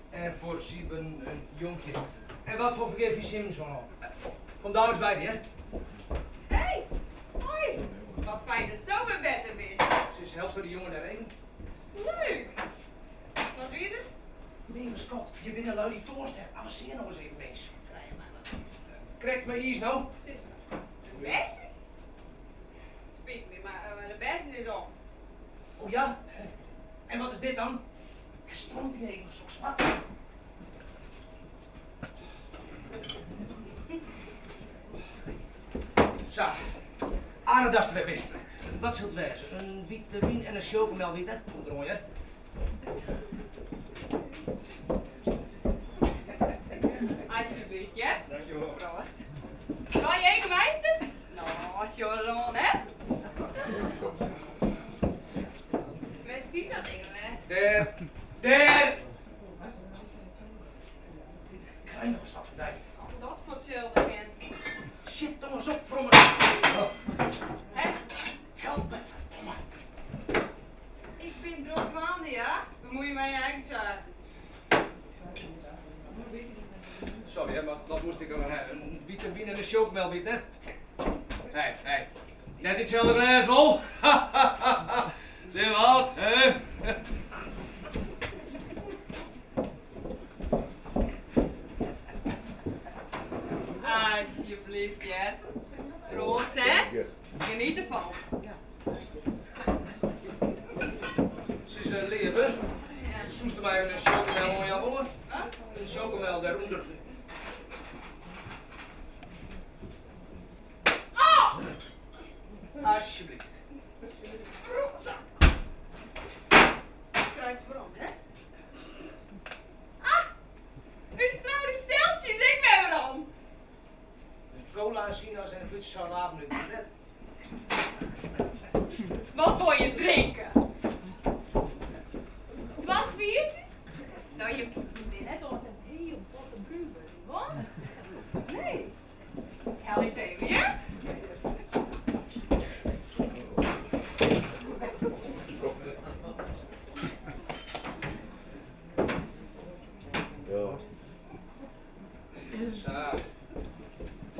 En voor Sieben een jonkje. En wat voor vergeef je Simpson op? Vandaag is bij die, hè? Hé, hoi. Wat fijn dat je weer beter bent. Ze is helft door die jongen daarheen. Leuk. Wat doe je er? Nee, maar Scott, je bent een lui die toorst hebt. Avanceer nog eens even mee. Krijg je maar wat. Krijgt me iets nou? Zus, de beste? Spreek me, maar de beste is op. Oh ja? En wat is dit dan? Hij stroomt in één zo zwart. Zo, aardags weer best. Wat zult wezen? Een witte wien en een chocomel, wie dat komt erom, hè? Alsjeblieft, ja? Dankjewel. Proost. Ga je even meester? Nou, als je er al net. Waar stiet dat ding, hè? Der! Krijg nog eens wat van die. Dat voor hetzelfde, man. Shit, toch eens op, vromme. Hè? Help me, verdomme. Ik ben droogwaande, ja? Bemoei je mij eigen zaak. Sorry, hè, maar dat moest ik er hebben. Een witte wien en een chocomel, weet net. Hé. Net hetzelfde glas, wel? Zeg wat, hè? Alsjeblieft, ja. Proost, hè? Geniet ervan. Ze is leven. Ze soeste mij een chocomel, hoor je hoor? Een chocomel daaronder. Oh! Alsjeblieft. Rotzak. Kruis waarom, hè? Ah! U staat die steltjes, ik ben er dan. Cola, sinaas en een putje salade nu. Wat wil je drinken? Het was weer? Nou, je moet net altijd een heel potte bruwen, wat? Nee. Hel het even, ja? Zo.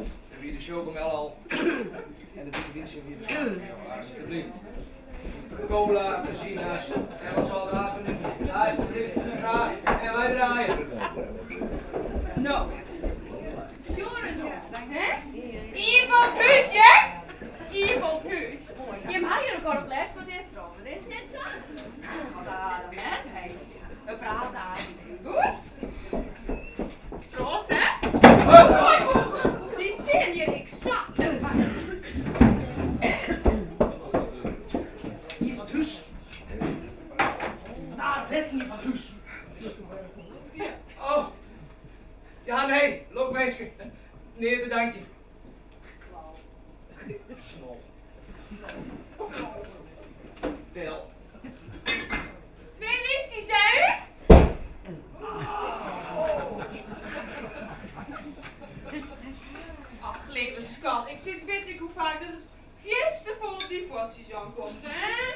En wie de chocomel al. En de witte weer bestaan. Alsjeblieft. Cola, sinaas. En wat zal er happen? Alsjeblieft, graag. En wij draaien. Nou. Joris op, hè? Hier van het huis, ja? Hier van het huis. Je mag hier ook al op les voor dit stroom. Dat is net zo. Wat adem, hè? We praten aan. Goed? Proost, hè? Die steen hier, ik zag. Hier van het huis. Daar, net hier van het huis. Oh. Ja, nee, loop meisje. Nee, te dank je. Smol. Tel. 2 whisky, zei u? Ach, lieve schat, ik zie weet ik hoe vaak de fiesta vol op die fotjes aankomt, hè?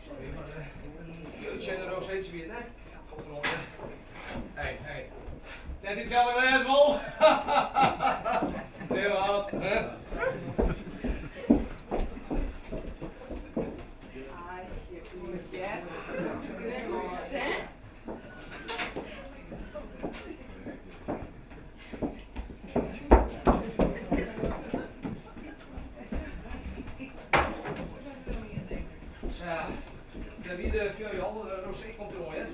Sorry, maar een vuurtje en een rozeetje weer, hè? Hey. Net iets zelf wijs, wel? Nee, wat, hè? Alsjeblieft, ja. Proost, hè? wie de Jan, Rosé komt er mooi, hè?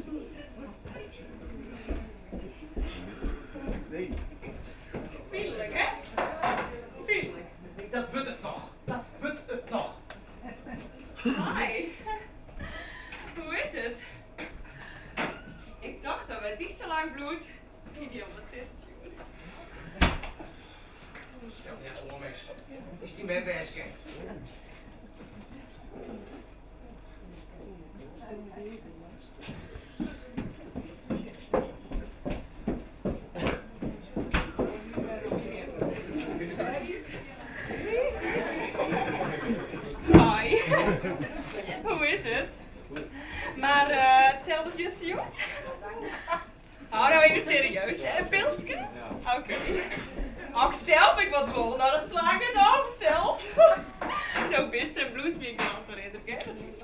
Vriendelijk, hè? Vriendelijk. Dat wordt het nog. Dat wordt het nog. Hi. Hoe is het? Ik dacht dat met die zo lang bloed. Ideaal, wat zit het, Ja, net zo mes. Is die met wijs kent. Hi. Hoe is het? Maar hetzelfde als Jussie, joh? Oh, nou even serieus. Een pilsje? Oké. Ook zelf ik wat wil, nou dat sla ik het af zelfs. Nou, best een bluesbeer kant erin, dat ken je niet.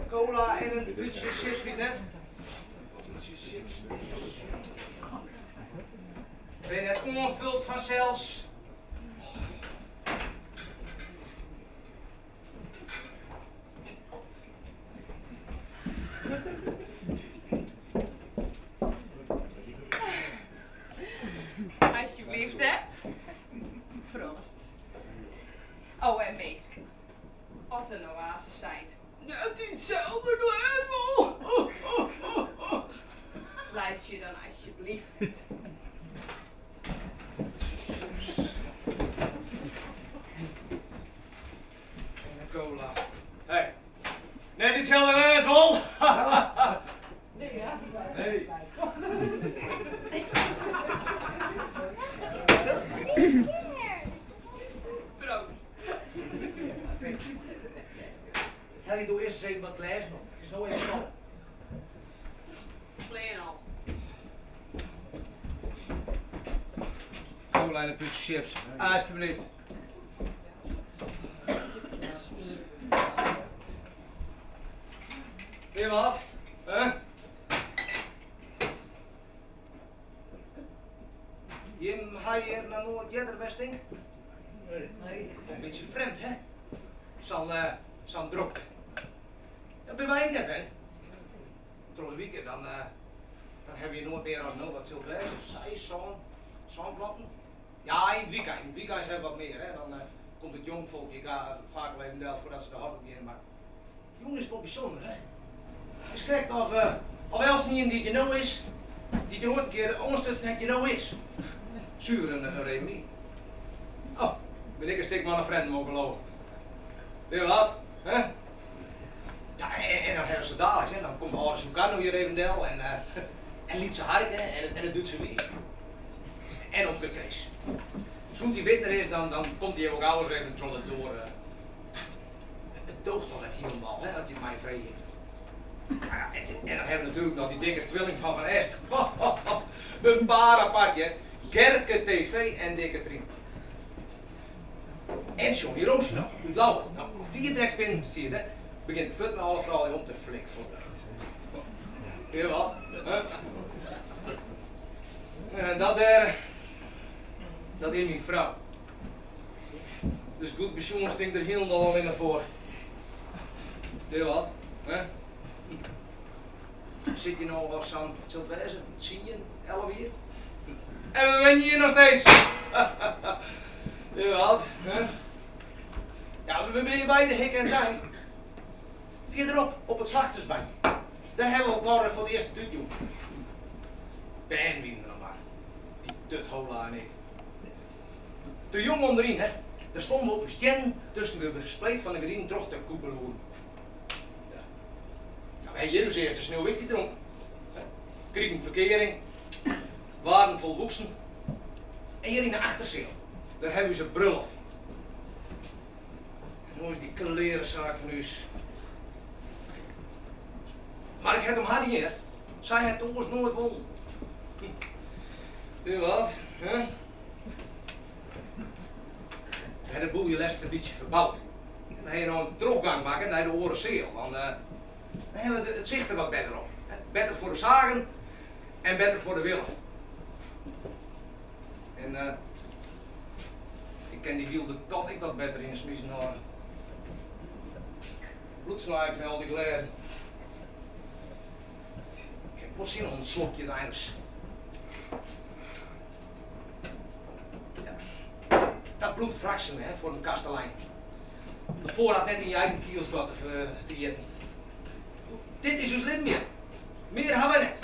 Cola en een Duitse chips, vriend net. Duitse chips. Ben je net onvuld vanzelfs? Alsjeblieft, hè? Proost. Oh, en Meeske. Wat een oase zijt. Net hetzelfde level. Leid je dan alsjeblieft. En een cola. Hey, net hetzelfde asshole. Nee, ja? Nee. Proost. Harry, doe eerst eens even wat lezen nog. Het is nou even zo. Klein al. Cola en een putje chips. Alsjeblieft. Weer wat? Huh? Je ga hier naar Noord-Jedderwesting? Nee. Een beetje vreemd, hè? Zo'n drop. Ja, bij mij net, hè? Door de weekend, dan hebben we nooit meer als nog wat zult lezen. Zij, zo'n platten. Ja, in het weekend. In het weekend hebben we wat meer, hè? Dan komt het jong volk, ik ga vaak wel even delven voordat ze de hart beginnen. Maar jong is wel bijzonder, hè? Je schrikt of wel eens niet in die je nou is, die je ooit een keer ondersteunt dat je nou is. Zuur een reunie. Oh, ben ik een stuk man een vriend mogen lopen. Weet je wat? Hè? Ja, en dan hebben ze dadelijk, hè? Dan komt Harde Sukarno hier even del en Lietse Harken en het doet ze weer. En op de Kees. Zo'n die witter is, dan komt hij ook ouders even trollen door. Het doogt toch net helemaal, hè, dat hij mij vrede. Ja, en dan hebben we natuurlijk nog die dikke twilling van Est. Een paar apartjes. Gerke TV en dikke Trien. En Johnny Roos nog, uit Lauwe. Nou, die trekspin, zie je het, hè? Begint de fut met alle vrouwen om te flik voor. Weet je wat? En dat is mijn vrouw. Dus goed pensioen stinkt er helemaal in naar voren. Weet je wat? Hè? Zit je nou wel zo'n zult wezen? Zie je 11 hier? En we winnen hier nog steeds! Weet je wat? Hè? Ja, we ben je bij de hik en duim. Verderop, op het slachtersbein. Daar hebben we elkaar voor het eerst te doen. Ben wie nog maar. Die tuthola en ik. Te jong onderin, hè. Daar stonden we op een stien tussen de gespleet van de green troch de koepeloen. Ja. Nou, wij hier dus eerst een sneeuwwitje dronken. Kriegen verkering. Waren volwoeksen. En hier in de achterzeel, daar hebben we ze brulhof. En hoe is die klerenzaak van u? Maar ik heb hem hard hier. Zij heeft ons nooit won. Weet je wat? Huh? We hebben de boel je les een beetje verbouwd. Dan heb je nou een teruggang maken naar de Orenzeel. Dan hebben we het zicht er wat beter op. Beter voor de zagen en beter voor de willen. En ik ken die wilde kat ik wat beter in de smiezen houden. Bloedsnuit met al die glazen. Ik heb wel zin om een slokje einders. Ja. Dat bloed fraksen hè, voor een kastelein. De voorraad net in je eigen kiosk wat te eten. Dit is dus niet meer. Meer hebben we net.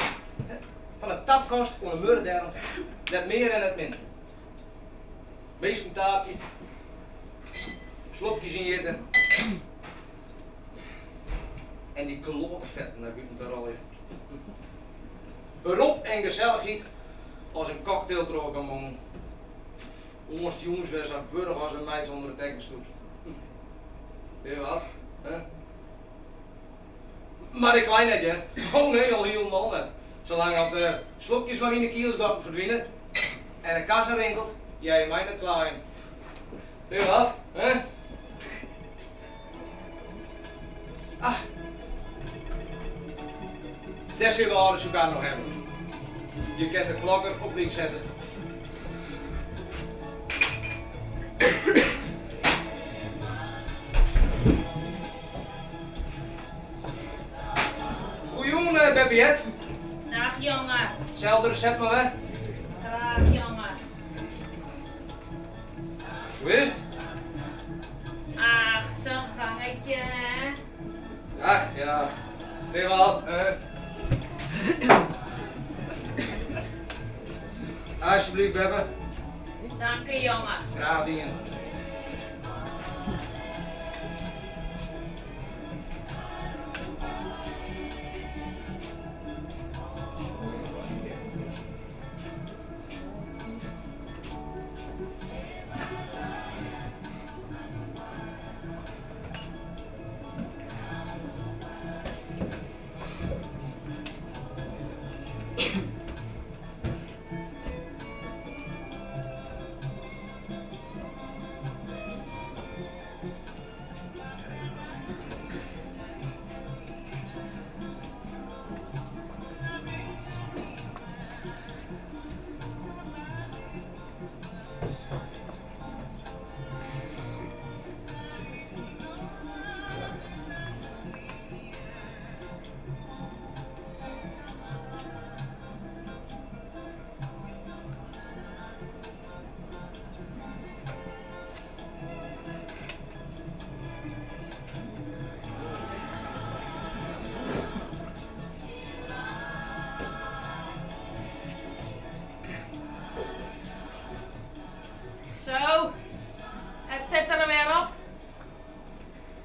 Van een tapkast om een murder daar. Net meer en net minder. Wees een taapje. Slokjes in je eten. En die klote vetten naar buiten te rollen. Berop en gezelligheid als een cocktail trokken om ons jongens weer zo vurig als een meid onder de dekens doet. Weet je wat? Hè? Maar ik klein net, hè? Oh nee, al helemaal net. Zolang dat de slokjes maar in de kielsgaten verdwijnen en de kassa rinkelt, jij mij net klein. Weet je wat? Hè? Ah. Daar zullen we alles elkaar nog hebben. Je kunt de klokker op links zetten. Goeie Babyette. Dag jongen. Hetzelfde recept maar hè? Dag jongen. Hoe is het? Ach, zo'n gangetje hè. Ach ja, weet je wat? Alsjeblieft, Bebbe. Dank je jongen. Graag dingen. Zo, het zit er weer op.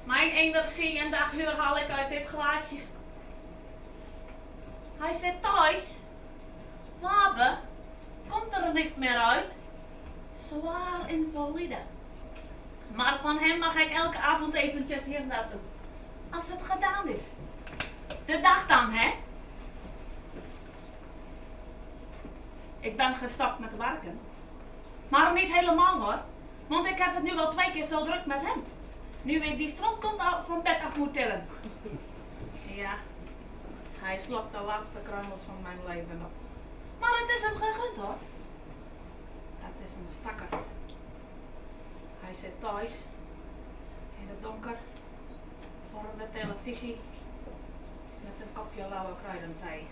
Mijn energie en daguur haal ik uit dit glaasje. Hij zit thuis. Wabe, komt er niet meer uit. Zwaar invalide. Maar van hem mag ik elke avond eventjes hier naartoe. Als het gedaan is. De dag dan, hè? Ik ben gestopt met werken. Maar niet helemaal hoor. Want ik heb het nu al 2 keer zo druk met hem. Nu ik die stroomkont van bed af moet tillen. Ja, hij slokt de laatste kruimels van mijn leven op. Maar het is hem gegund hoor. Het is een stakker. Hij zit thuis. In het donker. Voor de televisie. Met een kopje lauwe kruidenthee.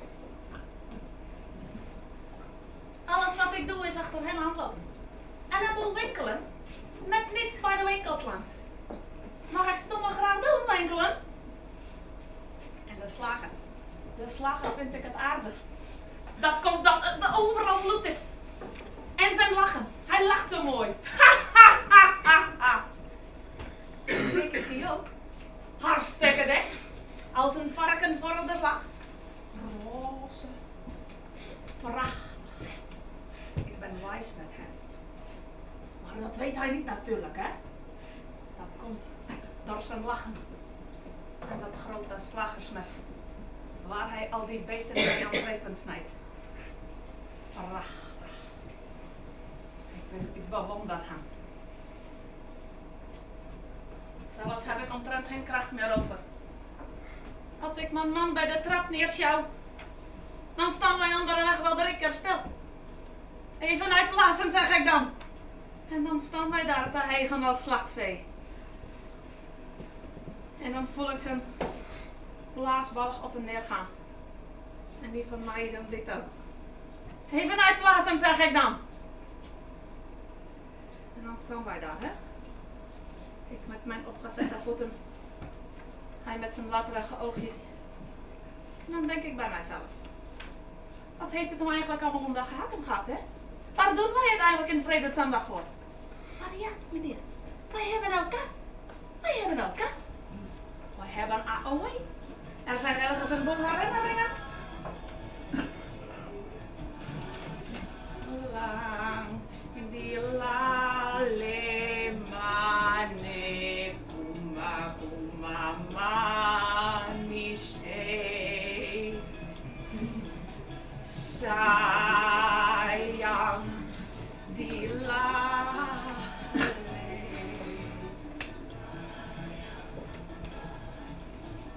Alles wat ik doe is achter hem aanlopen. En hij wil winkelen. Met niets bij de winkels langs. Mag ik stomme graag doen, winkelen? En de slager. De slager vind ik het aardigst. Dat komt dat het overal bloed is. En zijn lachen. Hij lacht zo mooi. Ha ha ha ha ha. Dik is hij ook. Hartstikke dik. Als een varken voor de slag. Roze. Prachtig. Ik ben wijs met hem. Maar dat weet hij niet natuurlijk, hè? Dat komt door zijn lachen. En dat grote slagersmes. Waar hij al die beesten mee aan repen snijdt. Prachtig. Ik bewonder hem. Zelf heb ik omtrent geen kracht meer over. Als ik mijn man bij de trap neerschouw, dan staan wij onderweg wel 3 keer stil. Even uitblazen, zeg ik dan. En dan staan wij daar te hijgen als slachtvee. En dan voel ik zijn blaasbalg op en neer gaan. En die van mij dan dit ook. Even uitblazen, zeg ik dan. En dan staan wij daar, hè. Ik met mijn opgezette voeten. Hij met zijn latterige oogjes. En dan denk ik bij mijzelf. Wat heeft het nou eigenlijk allemaal om de haken gehad, hè? Waar doen wij het eigenlijk in vredesnaam voor? Maar ja, meneer. Wij hebben elkaar. Wij hebben elkaar. Wij hebben AOW. Er zijn ergens een boel herinneringen. Lang in die lale mane kuma kuma manishe sayang die lale.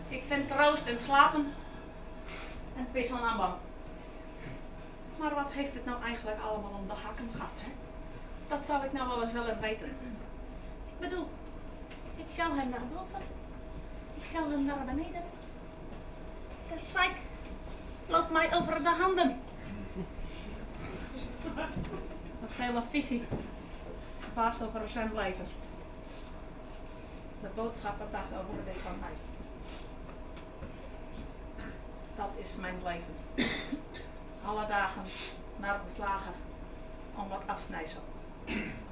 Ik vind troost en slapen en pissen aan bang. Maar wat heeft het nou eigenlijk allemaal om de hakken gehad, hè? Dat zou ik nou wel eens willen weten. Ik bedoel, ik zou hem naar boven. Ik zou hem naar beneden. De zeik loopt mij over de handen. De televisie baas over zijn leven. De boodschappentas over de van mij. Dat is mijn leven. Alle dagen naar de slager om wat afsnijdsel.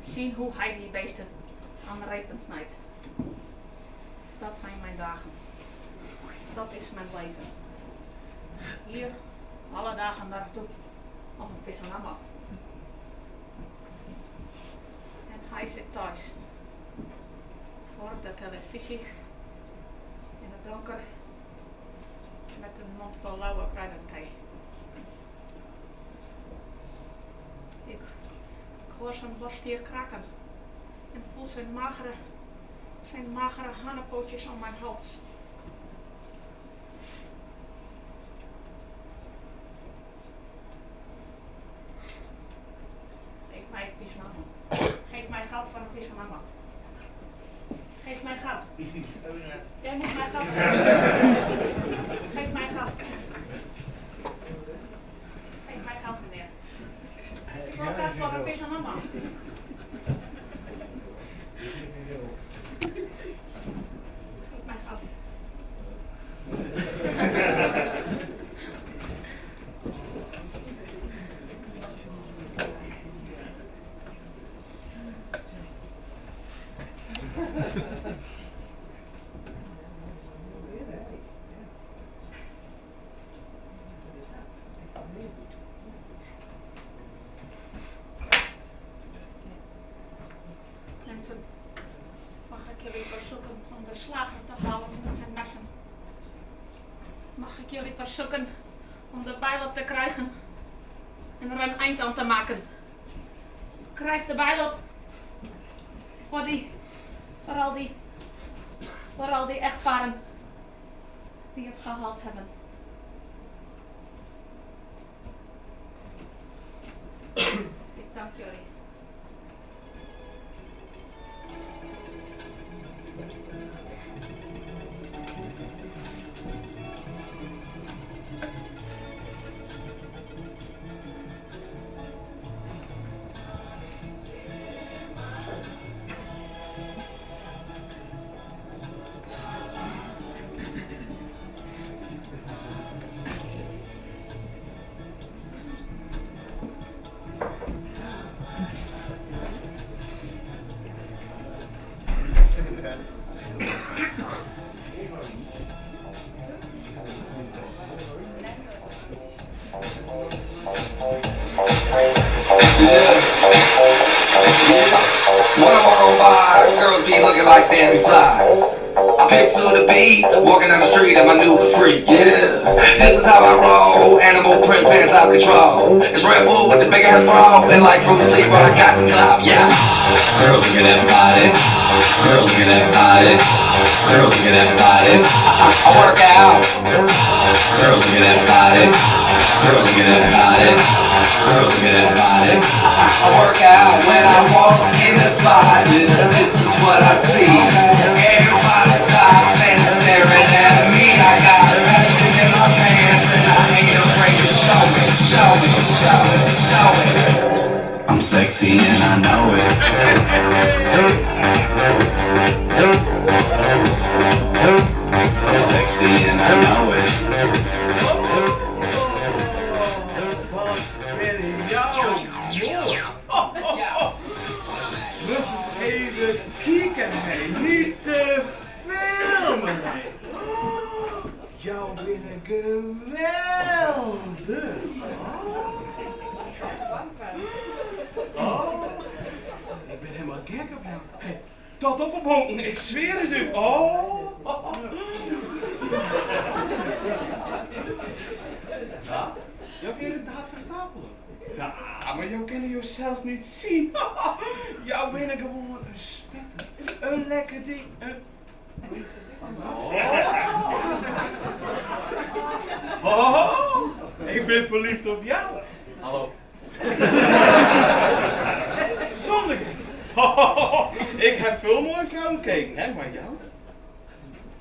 Zien hoe hij die beesten aan de repen snijdt. Dat zijn mijn dagen. Dat is mijn leven. Hier alle dagen naartoe om een pissenamma. En hij zit thuis voor de televisie in het donker met een mond vol lauwe kruidenthee. Ik hoor zijn borst hier kraken en voel zijn magere hannenpootjes aan mijn hals. Geef mij een pissenamma. Geef mij geld voor een pissenamma. Geef mij geld. Jij moet mij geld geven. Geef mij geld. Geef mij geld, meneer. Ik wil graag voor een pissenamma. Geef mij geld. Mensen, mag ik jullie verzoeken om de slager te halen met zijn messen? Mag ik jullie verzoeken om de bijl op te krijgen en er een eind aan te maken? Krijg de bijl op voor al die echtparen die het gehaald hebben. Ik dank jullie. When I walk on by, girls be looking like they be fly. I pick to the beat, walking down the street, I'm a new freak, yeah. This is how I roll, animal print pants out control. It's Red Bull with the big ass bra, and like Bruce Lee, bro, I got the clout, yeah. Girl, look at that body. Girl, look at that body. Girl, look at that body. I work out. Girl, look at that body. Girl, look at that body. Girl, look at that body. I work out when I walk in the spot. This is what I see. Everybody stops and staring at me. I got passion in my pants and I ain't afraid to show it, show it, show it, show it. I'm sexy and I know it. I'm sexy and I know it. Even kijken, hey, niet te filmen. Jou binnen geweldig. Oh, ik ben helemaal gek op jou. Hey, tot op een bonken, ik zweer het u. Oh. Ja, jou weer inderdaad verstapelen. Ja, maar jou kunnen je zelfs niet zien. Jou ben gewoon een spetter, een lekker ding, ik ben verliefd op jou. Hallo. Zonder gek. Ik heb veel mooie vrouwen gekeken, hè, maar jou?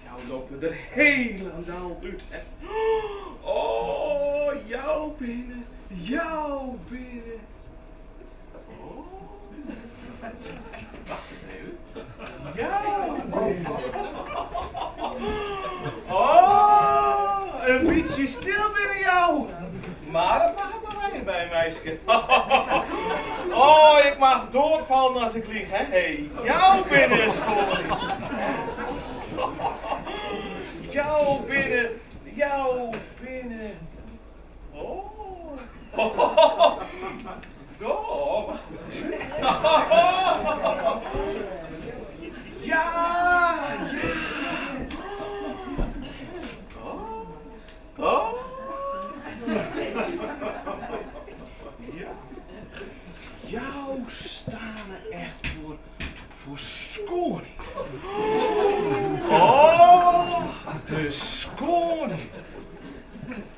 Jou loopt er helemaal uit, hè. Oh, jou binnen. Jou binnen. Oh. Wacht even. Jou binnen. Oh, een beetje stil binnen jou. Maar dat mag het maar bij meisje. Oh, ik mag doodvallen als ik lieg, hè. Hey, jou binnen is gewoon. Jou binnen. Jou binnen. Oh. Oh, wacht eens. Ja, ja. Oh. Ja. Jou staan er echt voor schoning. Oh, de schoning.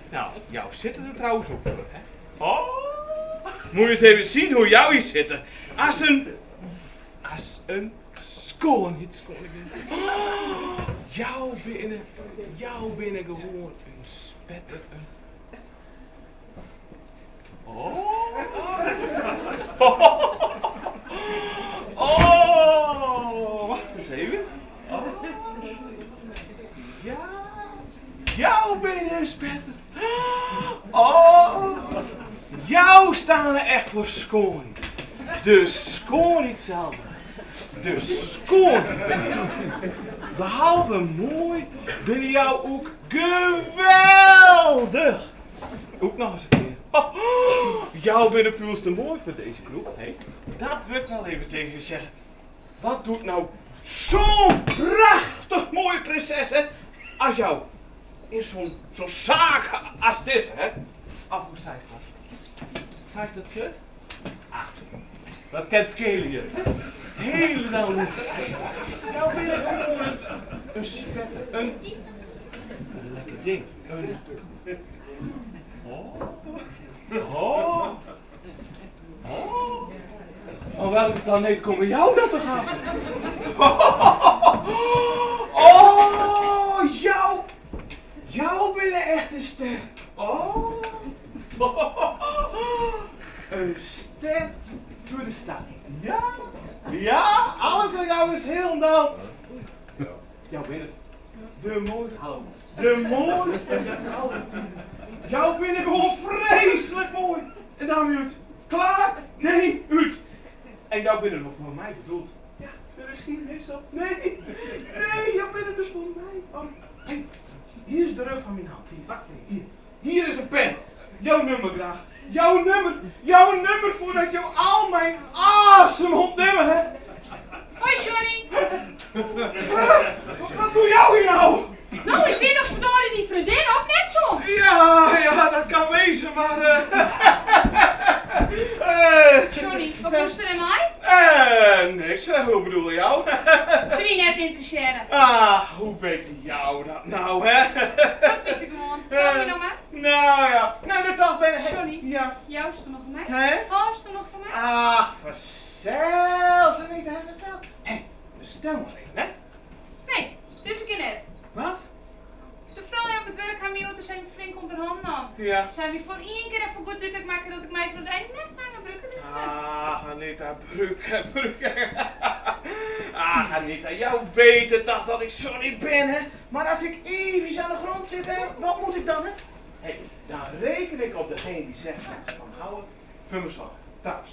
Nou, jou zitten er trouwens ook voor, hè? Oh, moet je eens even zien hoe jou hier zitten. Als een schoonheidskoningin. Oh, jou binnen gewoon een spetter, een... Oh, wacht eens even. Oh, ja, jou binnen een spetter. Oh, jou staan er echt voor schoon. De schoon niet zelf. De schoon. Behalve mooi, ben jou ook geweldig. Ook nog eens een keer. Jou binnen voelst te mooi voor deze kroeg. Hey, dat wil ik wel even tegen je zeggen. Wat doet nou zo'n prachtig mooie prinses, hè? Als jou in zo'n zaak als dit, hè? Af, hoe zei dat? Zei dat ze? Ah, dat kent schelen je. Helemaal niet. Nou ben ik gewoon een spetter, een lekker ding. Oh, welke planeet komen jou dan te gaan? Oh, jou binnen echt een ster. Oh. Een ster voor de stad. Ja, ja, alles aan jou is heel nou. Jou binnen de mooiste, de mooiste van alle tijden. Jou binnen gewoon vreselijk mooi. En dan uit. Klaar? Nee, uit. En jou binnen nog voor mij bedoeld. Ja, de geschiedenis op. Nee, jou binnen dus voor mij. Oh, hey, hier is de rug van mijn hand. Hier, wacht even. Hier is een pen. Jouw nummer graag. Jouw nummer voordat jou al mijn asem ontnemen, hè. Hoi Johnny. Wat doe jou hier nou? Nou, ik ben nog verdorie die vriendin, of net zo? Ja, dat kan wezen, maar... Johnny, wat kost er in mij? Niks, hoe bedoel je jou? Zou je net interesseren? Ah, hoe weet jou dat nou, hè? Dat weet ik gewoon. Hou je nou maar? Nou ja, nou dat toch ben ik. Johnny? Ja. Jou is er nog van mij? Hè? Oh, is er nog van mij? Ach, verzeld, ze niet, hè, verzeld. Hé, bestel maar even, hè? Nee, dus een keer net. Wat? De vrouwen op het werk gaan mij altijd zijn flink onder handen aan. Ja. Zijn we voor één keer even goed duidelijk maken dat ik mij van het net naar mijn broeken heb gezet? Ah, Anita, Brugge. Ah, Anita, jou weet het toch dat ik Johnny ben, hè? Maar als ik even aan de grond zit, hè, wat moet ik dan, hè? Hé, dan reken ik op degene die zegt dat ze van houden, voor me zorgen. Trouwens,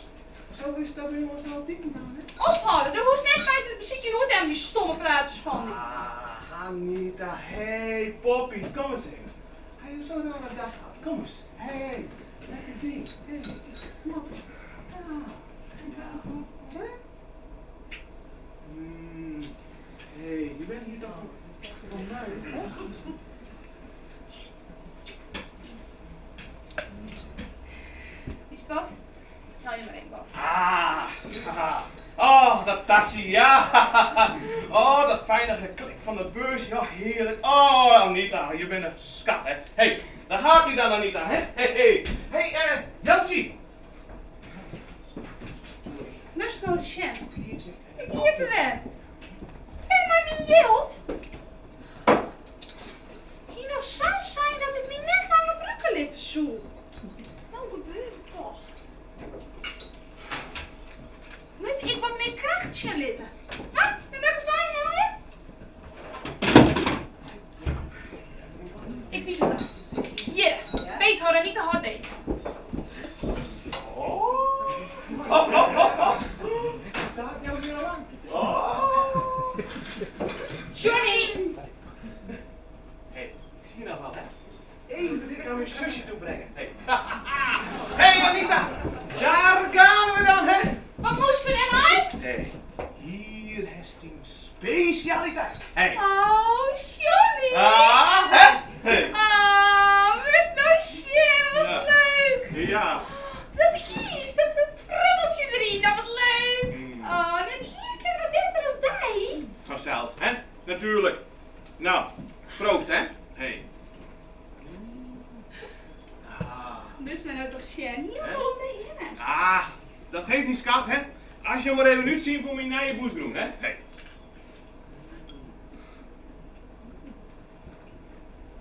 zo is dat bij ons al 10 dan, hè? Ophouden, er hoeft net feit het muziekje nooit aan die stomme praatjes van die. Ah, Anita, hey, Poppy, kom eens even. Hij heeft zo'n rare dag gehad. Kom eens. Hey, lekker ding. Hey, kom op. Ja. Hey, je bent hier toch van mij, hè? Is het wat? Zal je maar één wat. Ah, oh, dat tasje, ja. Oh, dat fijne geklik van de beurs, ja, heerlijk. Oh, Anita, je bent een schat, hè. Hé, daar gaat hij dan, Anita, hè. Hé, Jansie. Must nou de Sjen. Ik hier te wen. Hé, maar wie jilt? Hier nou zou zijn dat ik me net naar mijn broeken liet zoeken. Nou gebeurt het toch. Moet ik wat meer krachtje litten? Ha? Dan ben ik het wel helpen? Ik bied het aan. Hier, beet houden, niet te hard beet. Staat jou hier al aan? Oh. Johnny! Hé, ik zie je nou wel, hè? Even dit aan mijn zusje toe brengen. Hé, Anita! Daar gaan we dan, hè? Wat moest we dan uit? Hé, hier heeft hij een specialiteit. Hé. Oh, Johnny! Ah, hè? Hé. Ah, wist nou shit, wat Ja. leuk! Ja. Dat is, dat frubbeltje erin, dat wat leuk! Mm. Oh, net één keer wat beter als die. Vanzelf, hè? Natuurlijk. Nou, proost, hè? Hé. Ah. Dus men nou toch shit, niet Hè? om de hinnen. Ah, dat geeft niet, schat, hè? Als je maar even nu zien voor mijn nieuwe boesgroen, hè? Hé.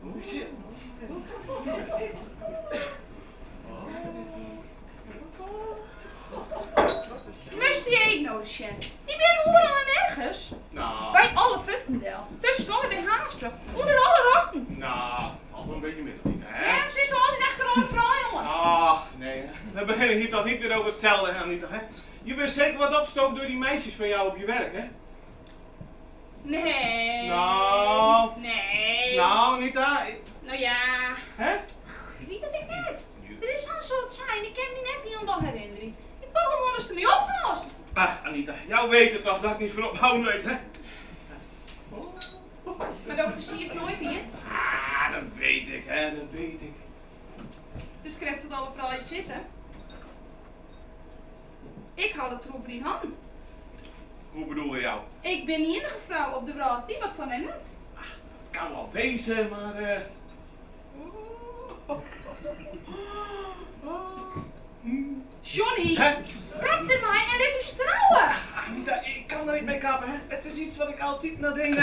Hoe is het? Must die eet nou shit? Die ben overal en nergens. Nou, Bij alle futtendel. Tussen alle bij haastig. Onder alle rokken. nou, al een beetje middeldiep, hè? Ja, ze is toch altijd echt een vrouw, jongen. Ach, nee. We beginnen hier toch niet weer over hetzelfde, Anita, hè? Je bent zeker wat opgestookt door die meisjes van jou op je werk, hè? Nee. Nou. Nee. Nou, Anita, Nou ja. hè? Wie dat ik net? Er is zo'n soort zijn, ik ken me net heel dag herinnering. Ik wou gewoon eens ermee opgelost. Ach, Anita, jou weet het toch dat ik niet van ophouden weet, hè? Maar de officier is nooit hier. Ah, dat weet ik, hè, dat weet ik. Dus krijgt het alle vrouwtjes is, hè? Ik had het erover in handen. Hoe bedoel je jou? Ik ben de enige vrouw op de wereld die wat van mij moet. Kan wel wezen, maar Johnny, Hè? kap er mij en let u trouwen. Anita, ik kan er niet mee kappen, hè? Het is iets wat ik altijd naar denk.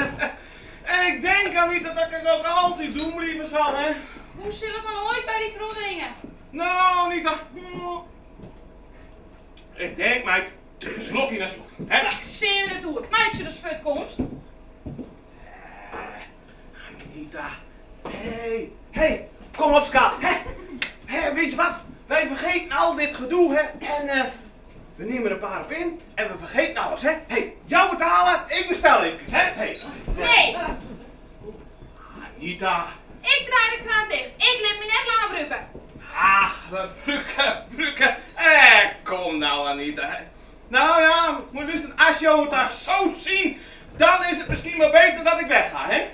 En ik denk, Anita, dat ik het ook altijd doen blijven zal, hè? Hoe zit het dan ooit bij die troedingen? Nou, Anita. Ik denk, meid, slokje naar slokje, hè? Zeer het hoe. Meisje, dat is futkomst. Anita, hey, kom op, schat, hè? Weet je wat? Wij vergeten al dit gedoe, hè? En we nemen een paar op in en we vergeten alles, hè? Jou betalen, ik bestel even, hè? Nee, Anita. ik draai de kraan dicht. Ik liet me net langer brukken. Ach, Brugge. Kom nou, Anita. Hè? Nou ja, moet dus als je het daar zo zien, dan is het misschien wel beter dat ik wegga, hè?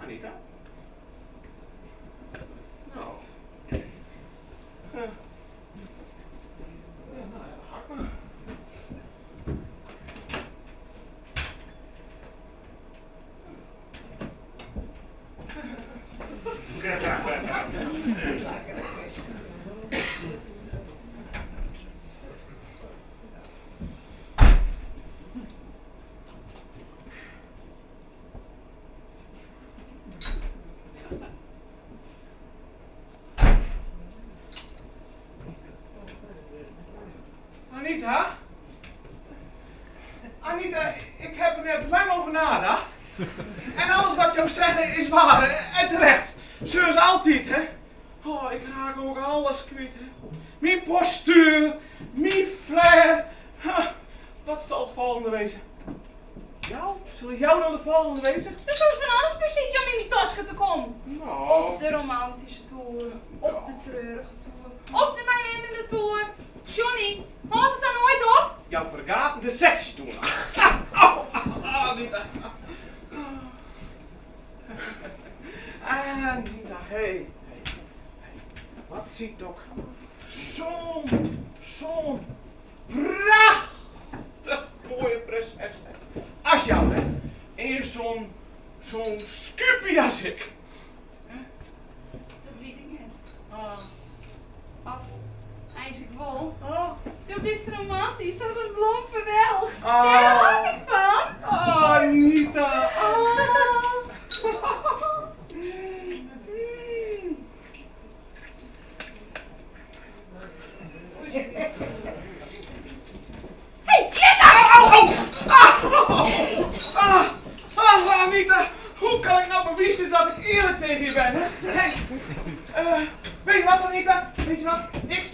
Anita? Nou. Ja, nou ja, hak maar. Anita? Anita, ik heb er net lang over nagedacht. En alles wat jou zegt is waar en terecht. Zoals altijd, hè. Oh, ik raak ook alles kwijt, hè. Mijn postuur, mijn flair. Wat zal het volgende wezen? Jou? Zal jou dan de volgende wezen? Dus zoals van alles muziek om in die tasje te komen. Nou. Op de romantische toer, op de treurige toer, op de mijnnemende toer. Johnny, houdt het dan nooit op? Jou vergaten de sexy doen. Anita. Anita, hey. Wat ziet toch zo'n prachtig mooie prinses. Als jou, hè. En zo'n Scoopie als ik. Dat weet ik niet. Ah. Af, ijs ik wel. Oh. Je bent romantisch, zoals een blom verwelkt. Ah. Daar hou ik van. Anita. Hey, Klitter! Anita, hoe kan ik nou bewijzen dat ik eerlijk tegen je ben, hè? Hey, weet je wat, Anita? Weet je wat? Ik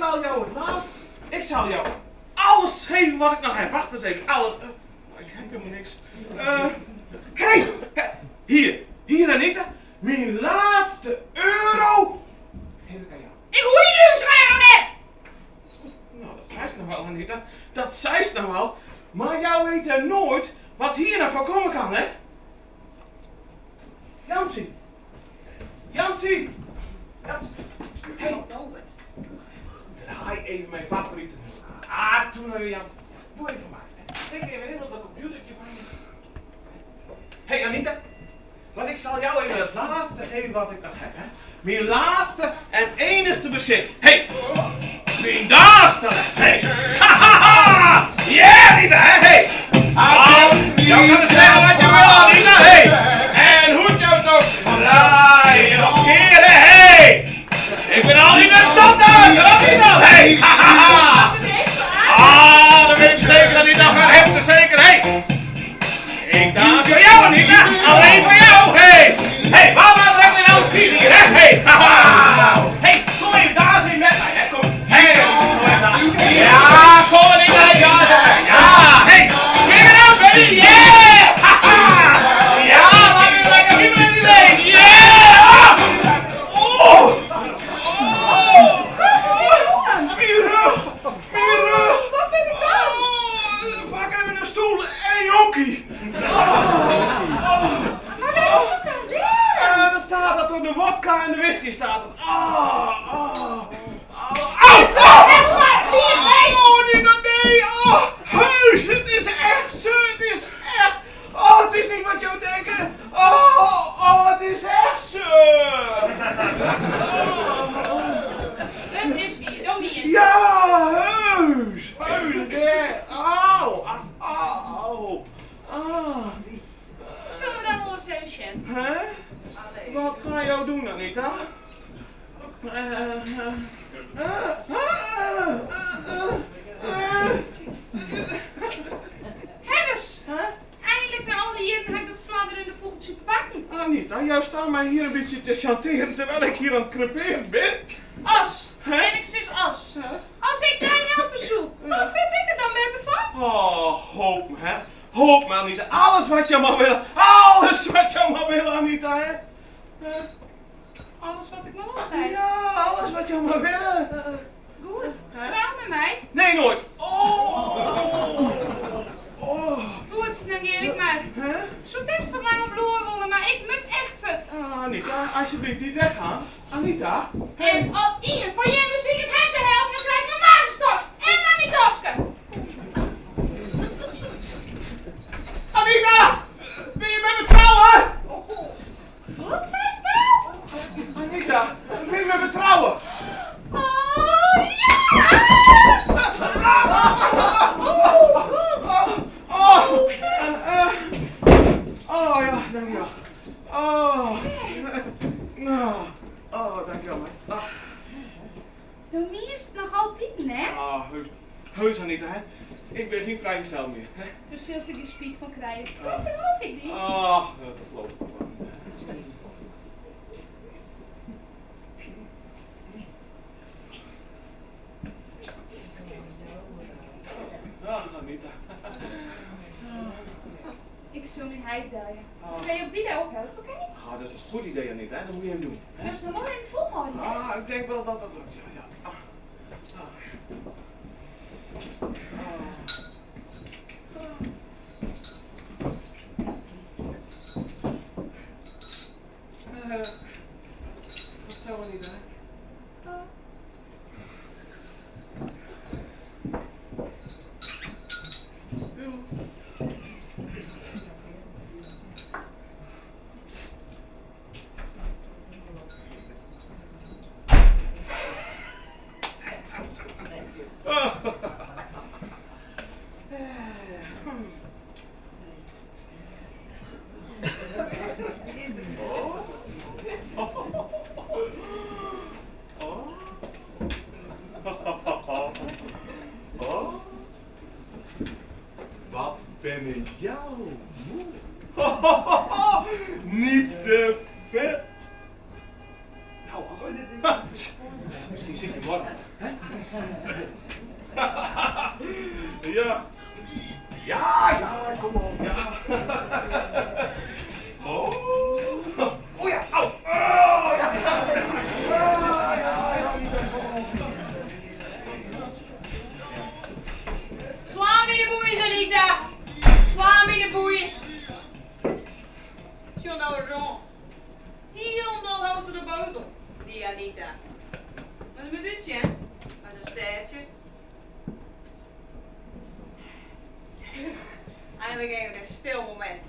zal jou alles geven wat ik nog heb. Wacht eens even, alles. Ik heb helemaal niks. Hier Anita, mijn laatste euro geef ik aan jou. Ik hoor die leugens net! Nou, dat zei ze nou wel, Anita. Dat zei ze nou wel. Maar jou weet er nooit wat hier naar van komen kan, hè? Jansie. Hey. Draai even mijn favoriete nummer. Toen hebben we Jansie. Doe even voor mij. Kijk even in op dat computertje van je. Hey Anita. Want ik zal jou even het laatste geven wat ik nog heb, hè. Mijn laatste en enigste bezit. Hey. Mijn laatste. Hey. Hahaha. Yeah, Anita, hè. Hey. Jou kan eens zeggen wat je wil, Anita. Hey. En hoe jou het ook draai nog keren, hey. Ik ben al in de top daar, Anita. Hey. Hahaha. Dat weet ik zeker, Anita. Ga hem te zeker, hey. Ik dans voor jou, Anita. Alleen voor jou, hey. Hey, waar hebben we nou spieren hier, hè? Hey, haha. Hey, kom even daar eens in met mij, hè. Kom. Hey, ja, kom Anita. Ja, hey. Swing it up, baby. Yeah. Haha. Ja, laat me lekker wiebelen in die been. Yeah. Oh. Mijn rug. Wat ben ik dan? Pak even een stoel en een jonkie. Maar ben je zo te leren? Dan staat dat door de wodka en de whisky staat het. Echt waar, Niet dat nee. Heus, het is echt zo, het is echt. Het is niet wat jou denken. Het is echt zo. Het is wie, dan wie is. Ja, heus. Zullen we dan wel eens even zien? Hè? Wat ga jou doen, Anita? Hebbers! Eindelijk na al die jaren heb ik dat Vlaanderen in de vogeltje te bakken. Anita, jou staat mij hier een beetje te chanteren terwijl ik hier aan het creperen ben. As! Hè? En ik zis as. Als ik daar jou bezoek, wat vind ik er dan beter van? Hoop me, hè. Hoop me, Anita. Alles wat je maar wil. Alles wat je maar wil, Anita, hè. Alles wat ik nog zei. Ja, alles wat je maar wil. Goed, trouw met mij. Nee, nooit. Goed, dan geef ik maar. Hè? Zo best wat lang op loer willen, maar ik moet echt vet. Anita, alsjeblieft niet weggaan. Anita. En als iemand van je muziek het hem te helpen, dan krijg ik mijn mazenstok en naar mijn tasken. Anita! Wil je met me trouwen? Wat zei ze nou? Anita. Anita, dan ben je met me trouwen. Oh, ja! Oh ja, dankjewel. Dankjewel, man. De meest nog altijd, hè? Heus Anita, hè. Ik ben geen vrijgezel meer, hè. Dus zult er die spiet van krijgen. Dat geloof ik niet. Dat geloof ik wel. Anita. Ik zal nu heid duien. Ik weet niet of die daar ophoudt, oké? Dat is een goed idee, Anita, hè. Dat moet je hem doen. Hè? Dat is nog wel even volhouden, hè? Ik denk wel dat dat lukt, ja. Wat zou er niet, hè? Wat ben ik jou moe? Niet te vet. Nou, misschien zit je warm. Ja. Ja, kom op, ja. Oh ja, au. Oh ja. Sla me de boeien, Anita! Sla me de boeien! John Auron. Heel dol houdt de botel, die Anita. Wat een minuutje, hè? Wat een staartje. Eindelijk even een stil moment.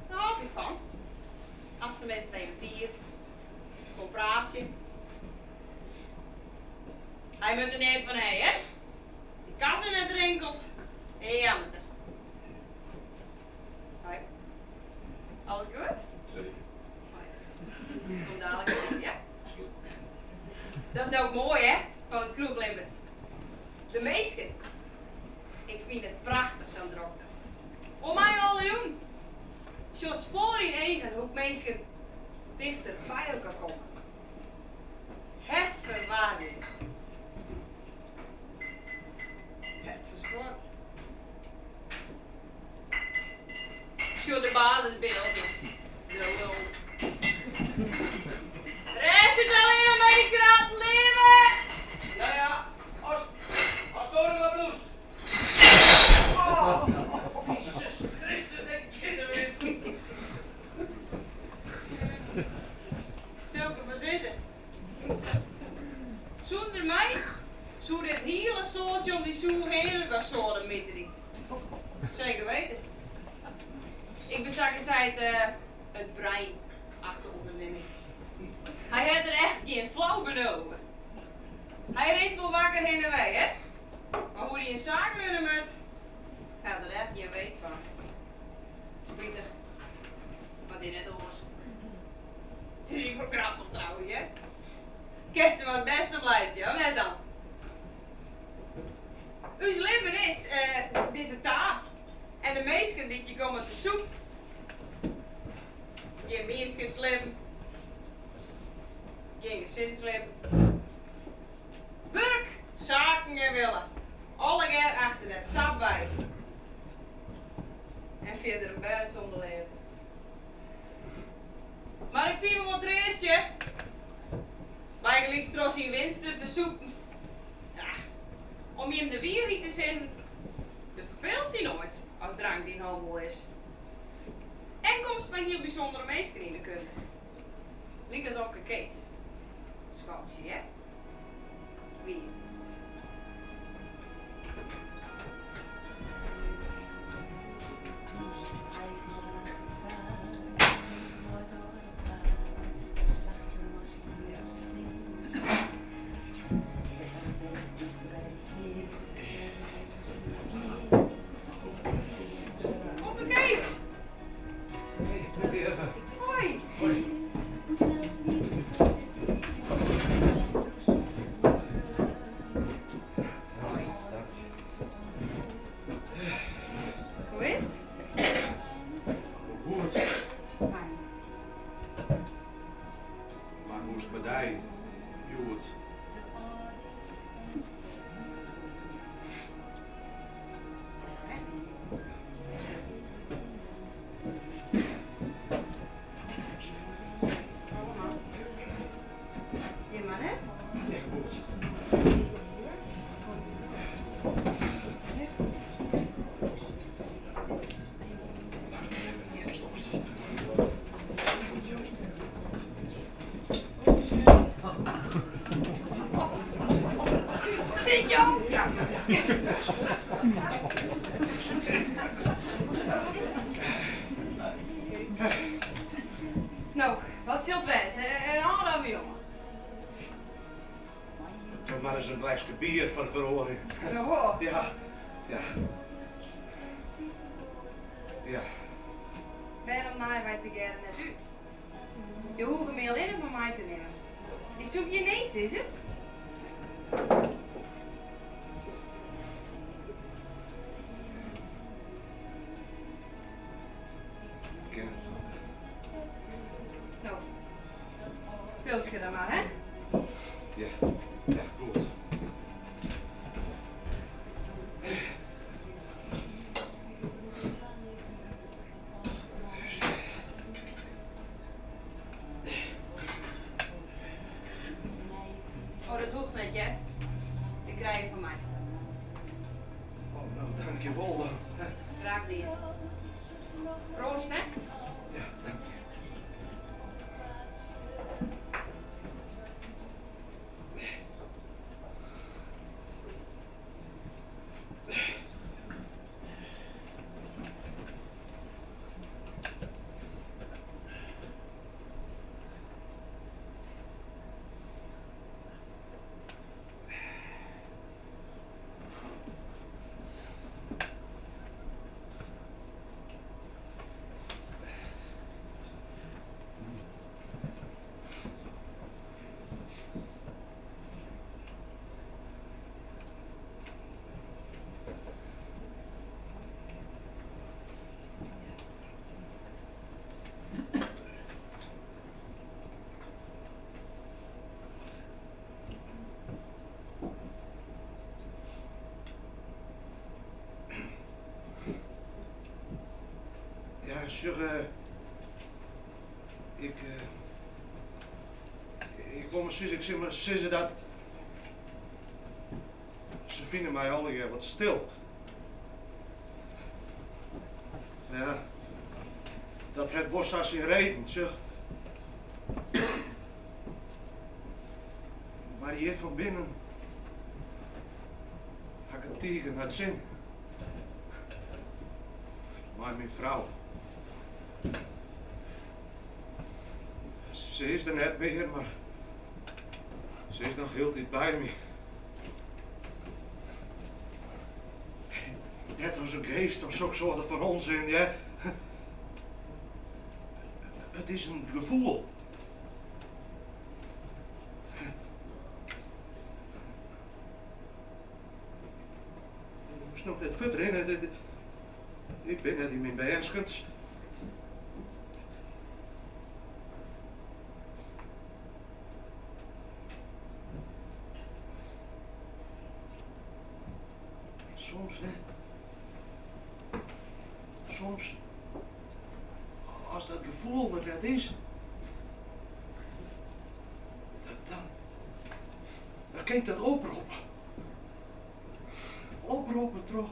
Daar houd ik van. Als de mensen even tiert. Coöperatie. Hij moet er niet van heen, hè? Die kat in het rinkelt. Ja, met haar. Hoi. Alles goed? Zeker. Kom dadelijk eens, ja? Dat is nou ook mooi, hè? Van het kroeglimmen. De meesten. Ik vind het prachtig, zo'n dokter. Om mij al jong. Zoals voor in eigen hoe mensen dichter bij elkaar komen. Het verwaarding. Het versport. Zo de basisbeelden. De lul. Rest het alleen aan mij kraat leven! Ja, als koning wat bloest. Oh, Jezus Christus, de kinderen. Zulke verzinnen. Zonder mij zou dit hele soortje om die zo heerlijk als zo'n middering. Zeker weten. Ik ben straks het brein achter onderneming. Hij had er echt geen flauw benomen. Hij reed wel wakker heen en weg, hè? Maar hoe hij in zaken willen moet, hij had er echt geen weet van. Spietig. Wat die net hoort. Het is niet voor krappel trouwens, hè? Kerst was best een lijstje, hoor, net dan. Uw leven is deze taart. En de meesten die je komen te soep. Je meesten leven. Je gezinsleven. Werk, zaken en willen. Alle keer achter de tab bij. En verder een buiten zonder leven. Maar ik vind me wat reestje. Bij gelijkstros in winst te verzoeken. Ja, om je hem de wierie te zetten, de verveelst hij nooit, als drank die in handel is. En komt bij heel bijzondere meesten in de kunde. Liek als ook een Kees. Schatje, hè? Wie? Hij, Joet. Je maar net. Ja, goed. Zit Jan! Nou, wat zult wezen? Een andere jongen. Doe maar eens een glaasje bier voor de verhoring. Zo hoor. Ja, ja. Ja. Waarom naaien wij te gerne net uit? Je hoeft hem alleen op mij te nemen. Die zoek je ineens, is het? Ik ken het wel. Nou, speel je dan maar, hè? Ja, ja, goed. Oh, dat hoeft niet, hè? Die krijg je van mij. Oh, nou, dankjewel dan. Graag die. Proost, hè? Ja, dank je. Ja, sure. Ik kom precies, ik zeg maar, ze dat. Ze vinden mij al wat stil. Ja, dat het bos als in reden, zeg. Maar hier van binnen had ik het tegen het zin. Maar mijn vrouw. Ze is er net meer, maar ze is nog heel dicht bij me. Net als een geest of zo'n soort van onzin, ja. Het is een gevoel. Ik moest nog net verder in. Ik ben net in mijn bijenskens. Soms, hè. Soms, als dat gevoel er net is, dan kan ik dat oproepen. Oproepen, toch?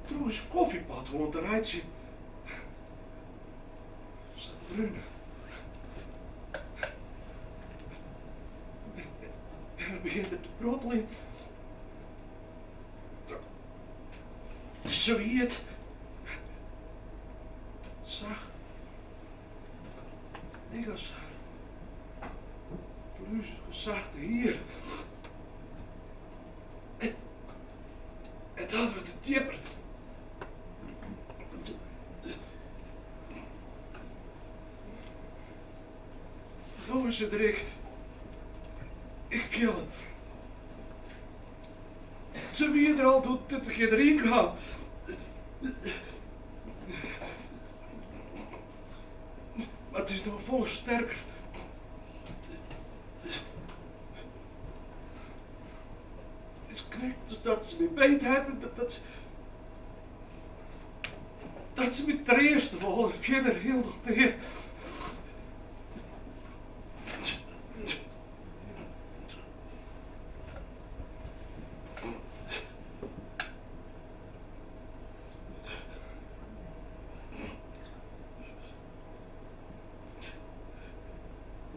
Toen is koffiepot gewoon eruit zien. Staat brunen. En dan begint het te brottelen. Zo hier. Zacht. Ik als bluzige, zachte hier. En dan wordt het dieper. Nou is het er ik viel het. Ze wie er al doet dat je erin gaat. Maar het is nog veel sterker. Het is correct dus dat ze me beet hadden, dat ze me ten eerste wilden, verder heel nog meer.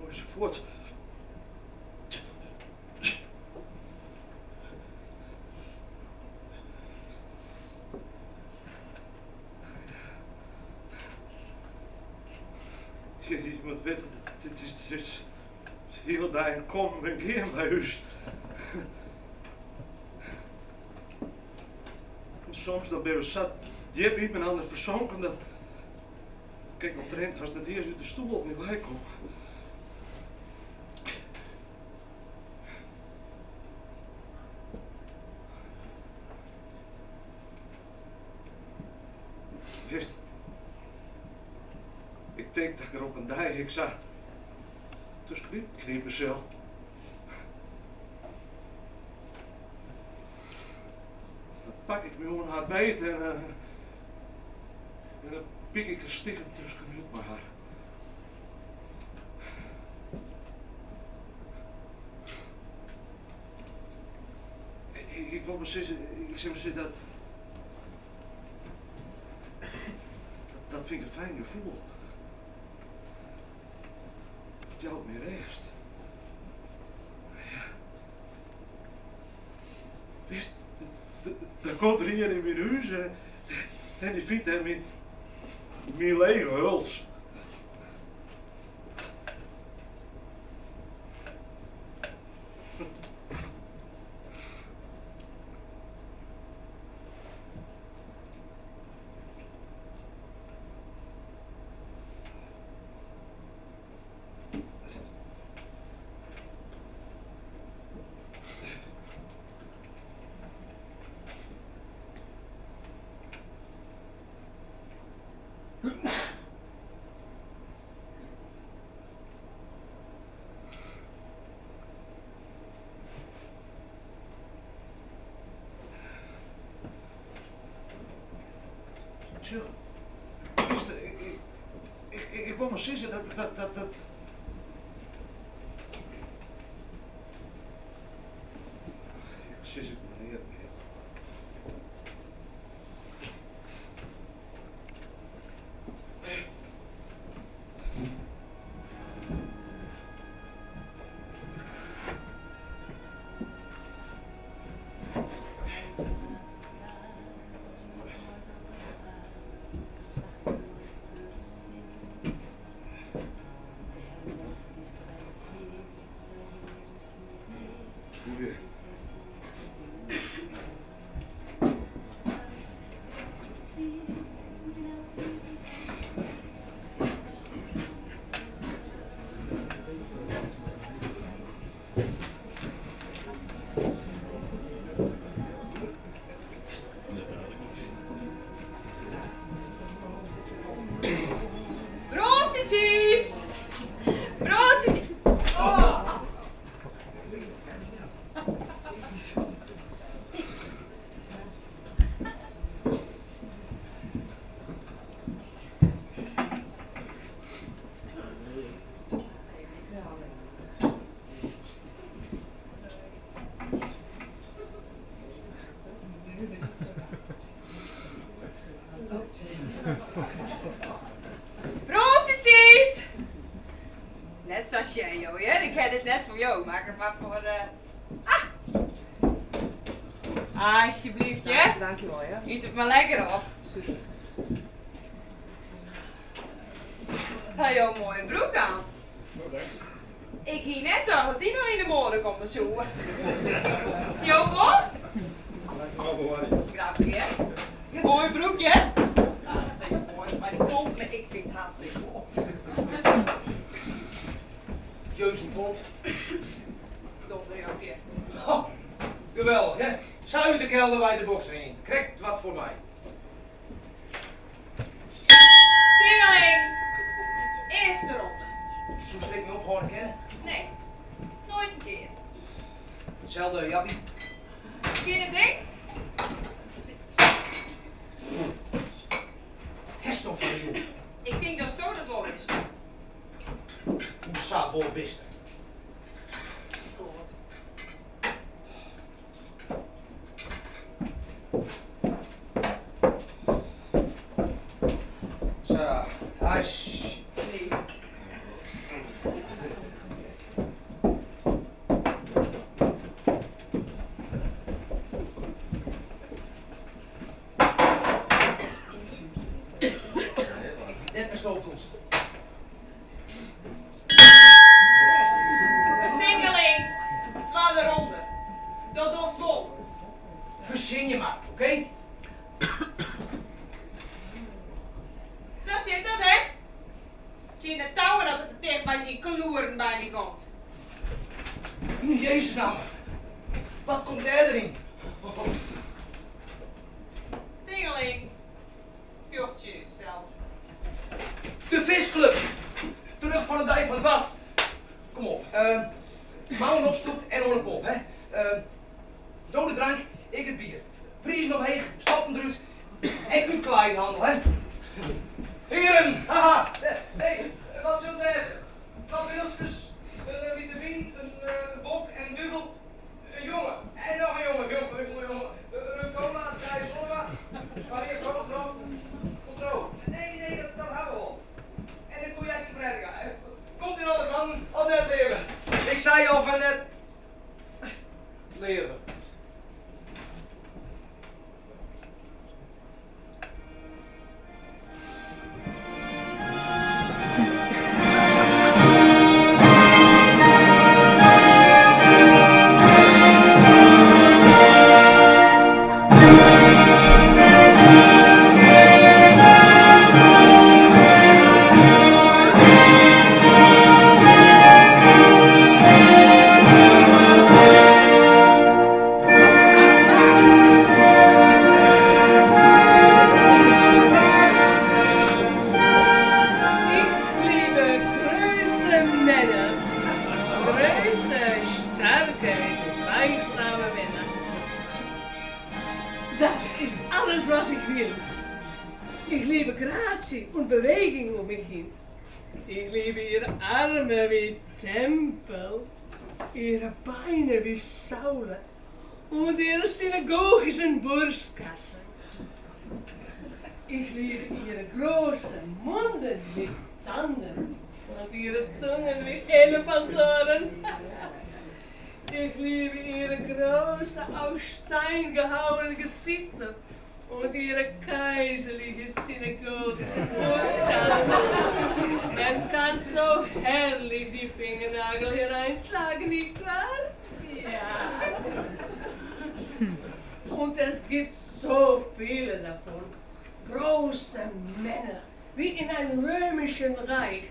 Mooi ze voort. Je moet weten, het is heel daar en kom en geen bij huis. Soms dan ben je zat, diep in mijn handen verzonken dat... Kijk op de rent, als dat eerst uit de stoel op niet bij komt. Wist, ik denk dat ik er op een dag, ik zag, dus kniep mezelf. Dan pak ik me om haar beet en dan pik ik er stiekem tussenuit mijn haar. Ik wil maar zeggen, ik zeg maar zeggen dat vind ik een fijn gevoel. Dat jou op me reist. Ja. Wist, dan komt er hier in mijn huis en die vindt hem in mijn lege huls. Zo, wist, ik wil maar zeggen dat... Ik zie het maar niet meer. Goeie. Broodjes! Broodjes! Oh. Broodjes! Net zoals jij, joh. Ik heb dit net voor jou. Maak er maar voor... Alsjeblieft, ja? Dankjewel, ja. Eet het maar lekker op. Super. Ga je een mooie broek aan? Ik hier net dacht dat die nog in de mode komt bezoeken. Joko? Grapje, hè? Mooi broekje. Hartstikke mooi, maar die komt me, ik vind het hartstikke mooi. Jeus een pot. Donderjapje. Oh, geweldig, hè? Zou uit de kelder bij de box heen. Krijgt wat voor mij. Tingeling! Eerst eerste ronde. Zo spreek me op gewoon kennen. Nee, nooit een keer. Hetzelfde, Jappie. Ken het ding? Hesto van de jongen. Ik denk dat zo dat wel is. Hoe zou wel wisten? Goed. Zo, alsjeblieft. Net verstopt ons. Tingeling, tweede ronde. Dat doet vol. Verzin je maar, oké? Zo zit dat, hè? Zie je de touwen dat het er tegen mij zien kloeren bij die komt. In Jezus naam. Wat komt er erin? Tingeling, vjochtje gesteld. De visclub. Terug van de dijk van het wat. Kom op. Mouwen op stoet en onder de kop, hè. Dode drank, ik het bier. Prijzen omheen, stappen eruit. En uw kleinhandel, hè. Heren, haha. Hey, wat zult u eisen? Wat wilsjes, een vitamine, een bok en een duvel. Een jongen. En nog een jongen. Een cola, een krijs, zonnewa. Spanje, groot, groot. Of zo. Nee, dat houden we op. En dan kon jij niet vrijdag. Komt die andere man op net leven. Ik zei je al van net leven. Das ist alles, was ich will. Ich liebe Grazie und Bewegung um mich hin. Ich liebe ihre Arme wie Tempel, ihre Beine wie Säulen und ihre synagogischen Brustkassen. Ich liebe ihre großen Munden mit Tanden und ihre Zungen wie Elefantsohren. Ich liebe ihre großen, aus Stein gehauenen Gesichter und ihre kaiserliche synagogische Brustkassen. Man kann so herrlich die Fingernagel hereinschlagen, nicht wahr? Ja. Und es gibt so viele davon. Große Männer, wie in einem römischen Reich,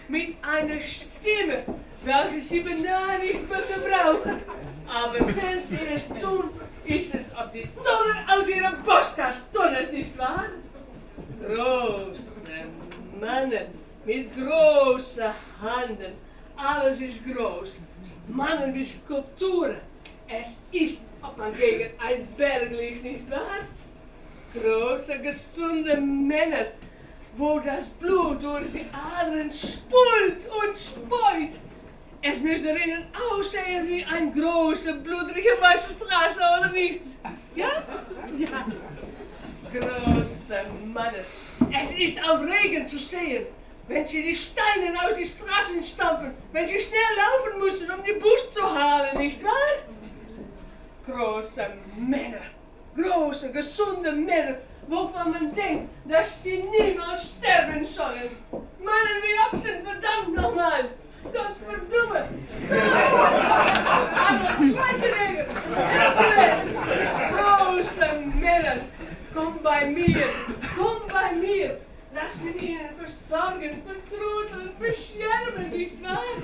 mit einer Stimme, welche sie beinahe nicht mehr gebrauchen. Aber wenn sie es tun, ist es ob die Tonnen aus ihrem Brustkasten donnert, nicht wahr? Große Männer mit großen Handen, alles ist groß. Mannen wie Skulpturen, es ist, ob man gegen einen Berg liegt, nicht wahr? Große, gesunde Männer, wo das Blut durch die Adern spult und speut. Es müsste innen aussehen wie ein großer, blutiger Wasserstraße, oder nicht? Ja? Ja. Große Männer. Es ist aufregend zu sehen, wenn sie die Steine aus den Straßen stampfen, wenn sie schnell laufen müssen, um die Bus zu halen, nicht wahr? Große Männer. Große, gesunde Männer, wovon man denkt, dass die niemals sterben sollen. Mannen wie Ochsen, verdammt nochmal! Gott verdomme! Arnold Schwarzenegger! Hercules! Große Männer! Komm bei mir! Lass mich ihnen versorgen, vertroeteln, beschermen, nicht wahr?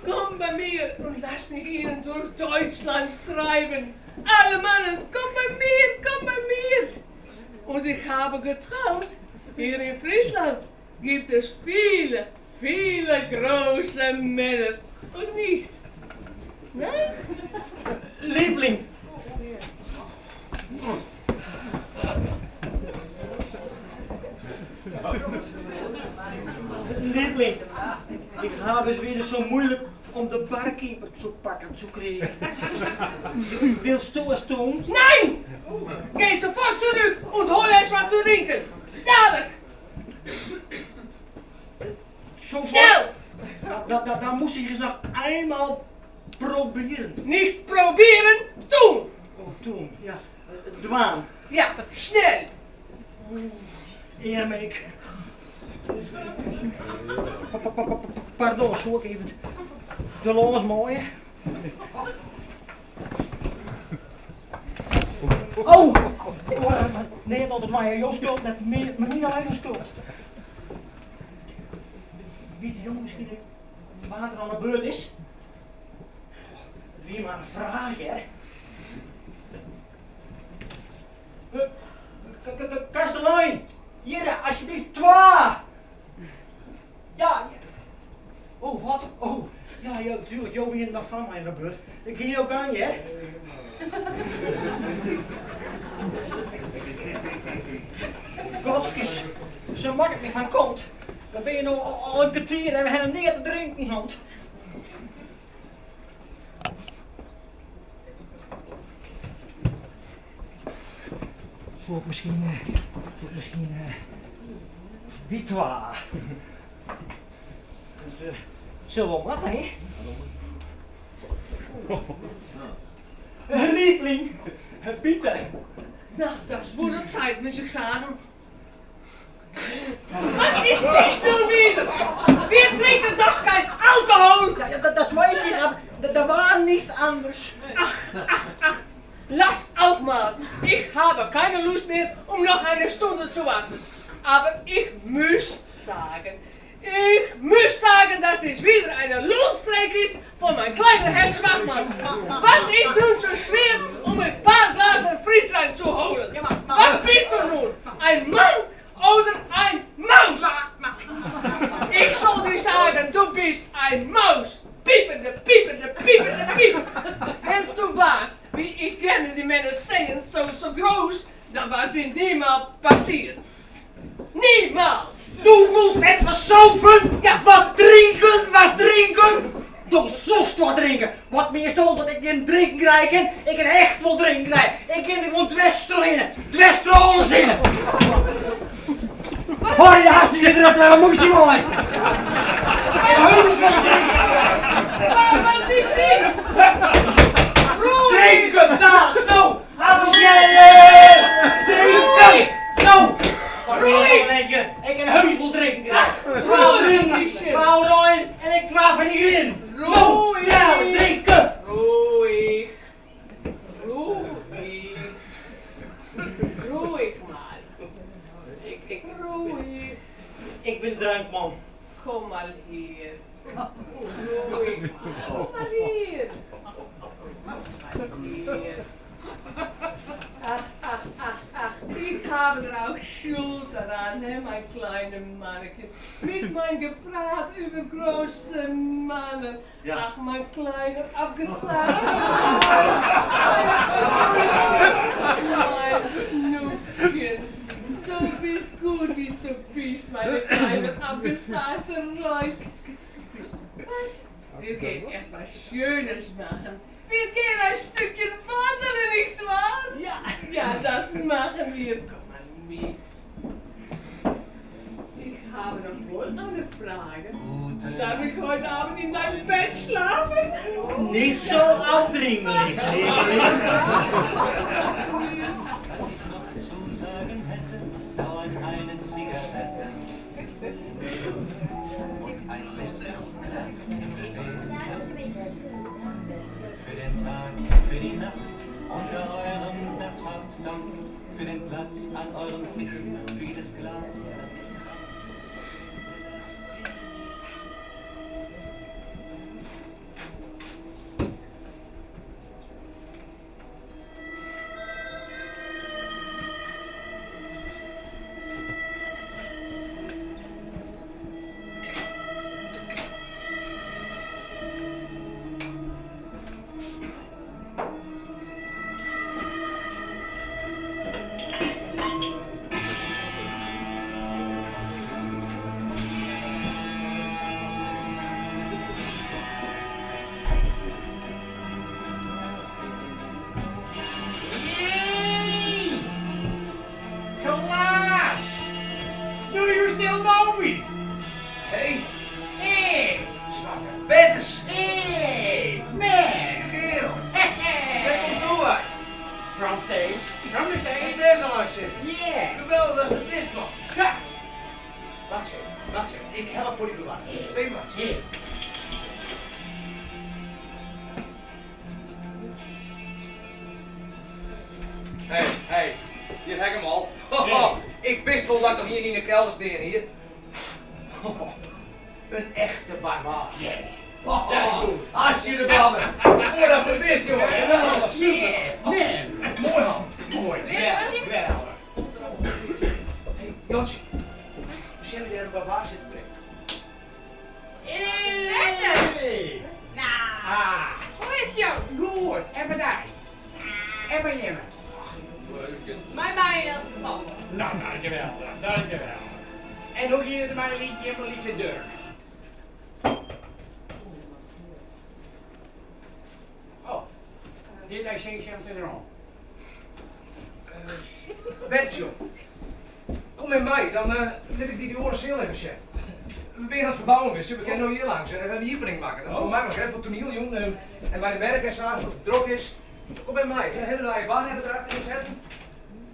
Komm bei mir und lass mich ihnen durch Deutschland treiben. Alle Mannen, komm bei mir! Und ich habe geträumt, hier in Friesland gibt es viele, viele große Männer. Und nicht? Nein? Liebling. Liebling, ich habe es wieder so moeilijk om de barkeeper zu pakken zu kriegen. Willst du es tun? Nein! Geh sofort zurück und hol erst was zu trinken. Dadelijk! Sofort. Schnell! Dan muss ich es noch einmal probieren. Nicht probieren, tun! Oh, tun, ja. Dwaan. Ja, schnell! Eermeek. Pardon, zo ik even de los mooie. Oh! Nee, dat het maar jouw schuld, net maar niet alleen schuld. Wie de jongen misschien water aan de beurt is? Wie maar een vraag, hè? Kastelein! Hier, alsjeblieft, 2! Ja, oh, wat? Oh, ja, natuurlijk, Jo weer nog van mij aan de beurt. Ik ging ook aan je, hè? Godskes, zo makkelijk niet van komt. Dan ben je nog al een kwartier en we hebben neer te drinken, hand. Zou ik misschien die 2. Dus, zullen we wat, hè? Liebling, bitte. Na, das wurde Zeit, muss ich sagen. Was ist dies nun wieder? Wir trinken doch kein Alkohol! Ja, das weiß ich, aber da war nichts anderes. Ach, lass auch mal. Ich habe keine Lust mehr, um noch eine Stunde zu warten. Aber ich muss sagen, dass dies wieder eine Luststreek ist von mein kleiner Herr Schwachmann. Was ist nun so schwer, um ein paar Glasen Friesland zu holen? Was bist du nun? Ein Mann oder ein Maus? Ich soll dir sagen, du bist ein Maus. Piepende, piepende, piepende, piep. Wenn's du warst, wie ich gerne die Männer sehen, so groß, dann war's dir niemals passiert. Niemals! Du willst etwas saufen? Ja. Was drinken? Du sollst wat drinken. Wat meer stond dat ik geen drinken krijg en ik een echt wil drinken krijg. Ik kan gewoon dwestrolen zinnen. Hoor je de hartstikke druk, dat moest je mooi. Was ist dies? Drinken, daar, nou, drinken, nou. Ik kan heus wel drinken krijgen. Vrouw Rijn en ik traf er niet in. Nou, ja, drinken. Ruhig mal. Ruhig. Ik ben drankman. Kom mal hier. Ruhig. Kom mal hier. Hier. Ach, ich habe da auch Schuld daran, ne, mein kleiner Manneken. Mit meinem Gefrat über große Mannen. Ja. Ach, mein kleiner abgesagter mein Schnuppchen. Du bist gut, wie du bist, meine kleine abgesagte Reus. Was? Wir gehen etwas Schönes machen. Wir gehen ein Stückchen wandern, nicht wahr? Ja. Ja, das machen wir. Komm mal mit. Ich habe noch wohl eine Frage. Darf ich heute Abend in deinem Bett schlafen? Niet zo afdringelijk, lieveling. Zusagen hätte, dauert eine Zigarette und ein Glas für den Tag, für die Nacht, unter eurem Dach, für den Platz an eurem Tisch, für jedes Glas. Peters! Hey, man! Kerel! Waar komt zo uit? From States. From the Is States. deze al lang zitten? Yeah. Geweldig, dat is de best man. Ja. Wacht even. Ik help voor die bewaring. Steek wat. Hier. Hey, hier heb ik hem al. Ja. Ik wist wel dat ik nog hier niet in de kelder steen hier. Een echte barbaar. Yeah. Als je de bal bent. Mooi dat verbist, jongen. Geweldig, super. Yeah, man. Mooi man. Mooi. Wel. Hey, Jonsje. Zullen we daar een barbaar zitten brengen? Peters! Hey. Nou, Ah. hoe is jou? Goed. En bedankt. En bij je. Mijn baan in elk geval. Nou, dankjewel. Dankjewel. En ook hier mijn liedje, mijn liefste Dirk. Oh. Did I say something wrong? Bert, joh. Kom met mij, dan let ik die oren heel even checken. We zijn aan het verbouwen weer, we kunnen nog hier langs en dan gaan we hier brengen maken. Dat is wel makkelijk, hè, voor het toneel, jong. En bij de merk en zo, als het druk is. Kom met mij, we hebben daar je baan hebben erachter gezet.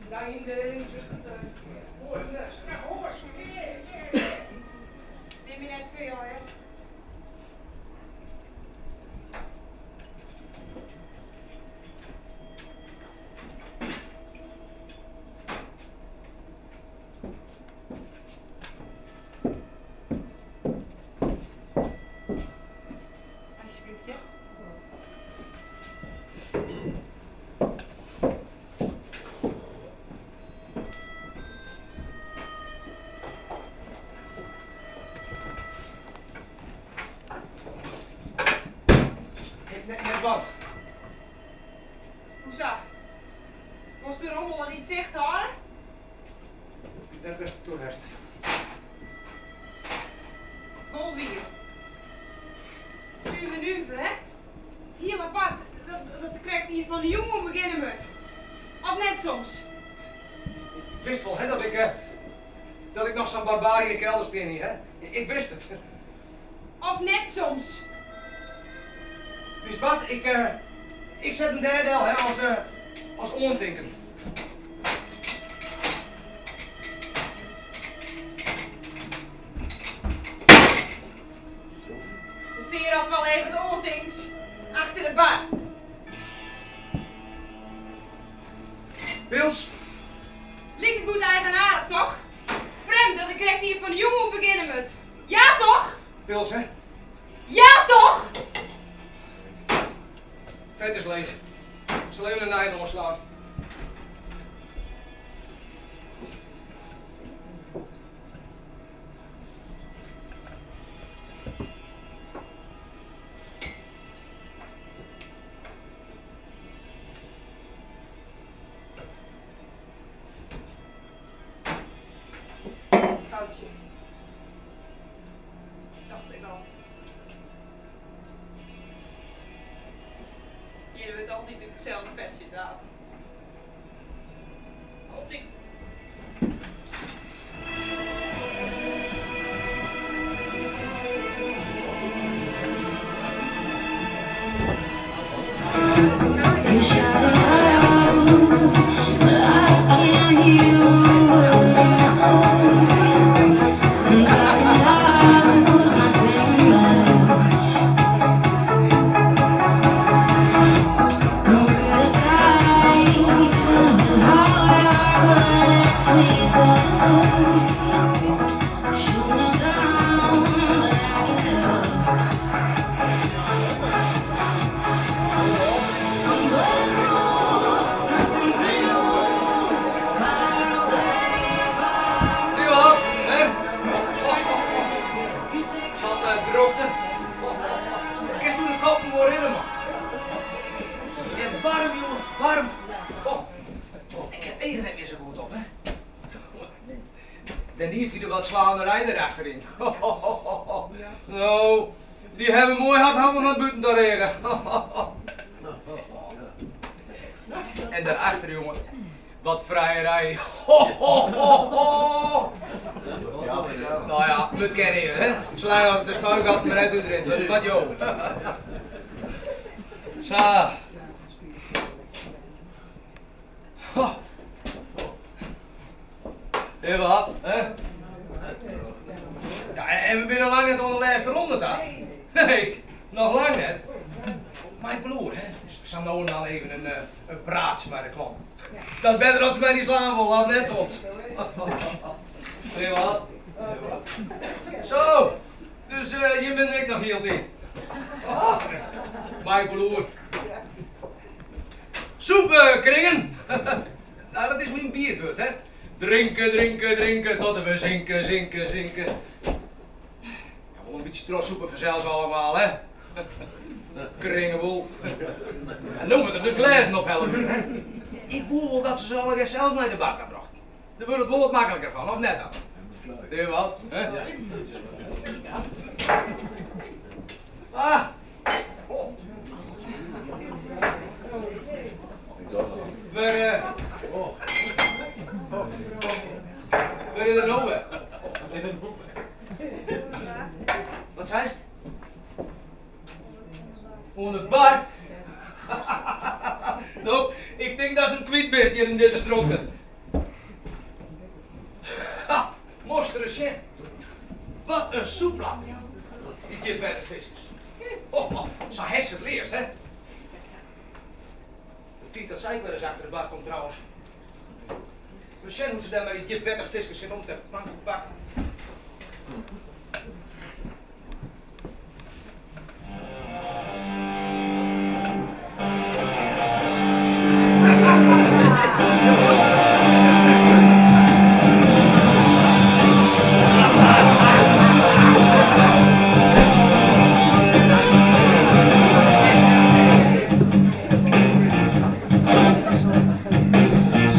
Daar in de mooi, fles. Neem je net veel, hè? Alsjeblieft, ja. Net wat. Hoezo? Was de rommel al niet zicht, hoor? Dat was de toerist. Wel weer. 7 uur, hè? Heel apart. Dat krijgt hier van de jongen beginnen met. Of net soms. Ik wist wel, hè, dat ik nog zo'n barbaar in de kelder steen hier, hè. Ik wist het. Of net soms. Wist wat, ik zet een derde hè, als ontinken. De stier had wel even de ontings. Achter de bar. Pils, Lieke goed eigenaardig, toch? Vreemd dat ik krijgt hier van de jongen beginnen met. Ja, toch? Pils, hè. Ja, toch? Vet is leeg. Ik zal even een nijnummer slaan. Foutje. Dacht ik al. Jullie weet altijd in hetzelfde vet zitten aan. Altijd. You shout it out, but I can't hear what you say. I'm driving loud, not saying much. Don't criticize, how we are, but let's make us say. Shoot me down, but I get up. I'm bulletproof, nothing to lose. Far away, far Zie je wat, hè? Van de droogte. Kijk hoe de koppen worden in, man. En warm, jongen, warm. Ik heb eten net weer zo goed op, hè. Dan is die er wat slaanderij erachterin. Nou, die hebben mooi hard handen van het buiten te regen. En daarachter, jongen, Wat vrijerij. Ho, ho, ho, ho. Nou ja, moet kennen je, hè? Sla de spuigat maar net erin. Wat joh. Zo. Even wat, hè? Ja, en we zijn lang net onder de laatste ronde, toch? Nee, nog lang net. Mijn verloor, hè? Ik zal nou en dan even een praatje bij de klant. Dat is beter als ze mij niet slaan wil, laat net op. Even wat? Zo, dus je bent ik nog heel dit. Mijn verloor. Soep kringen. Nou, dat is mijn biertwoord, hè? Drinken, drinken, drinken, tot we zinken, zinken, zinken. Ja, wel een beetje trossoepen vanzelfs allemaal, hè? Kringenboel. En noem het er dus glazen op helpen. Ik voel wel dat ze zo al zelfs naar de bak hebben gebracht. Daar wordt het wel wat makkelijker van, of net dan? Doe je wat? Hè? Ah! Oh. Waar is de noe? Wat zei het? Onder bar? Nou, ik denk dat is een kwietbeest hier in deze dronken. Ha, mostere shit. Wat een soeplam. Die geeft bij de visjes. Oh, zo heeft ze het eerst, hè? Piet, dat zei ik wel eens achter de bak komt trouwens. We zien hoe ze daar met die Jip Wetter visjes zitten om te pakken.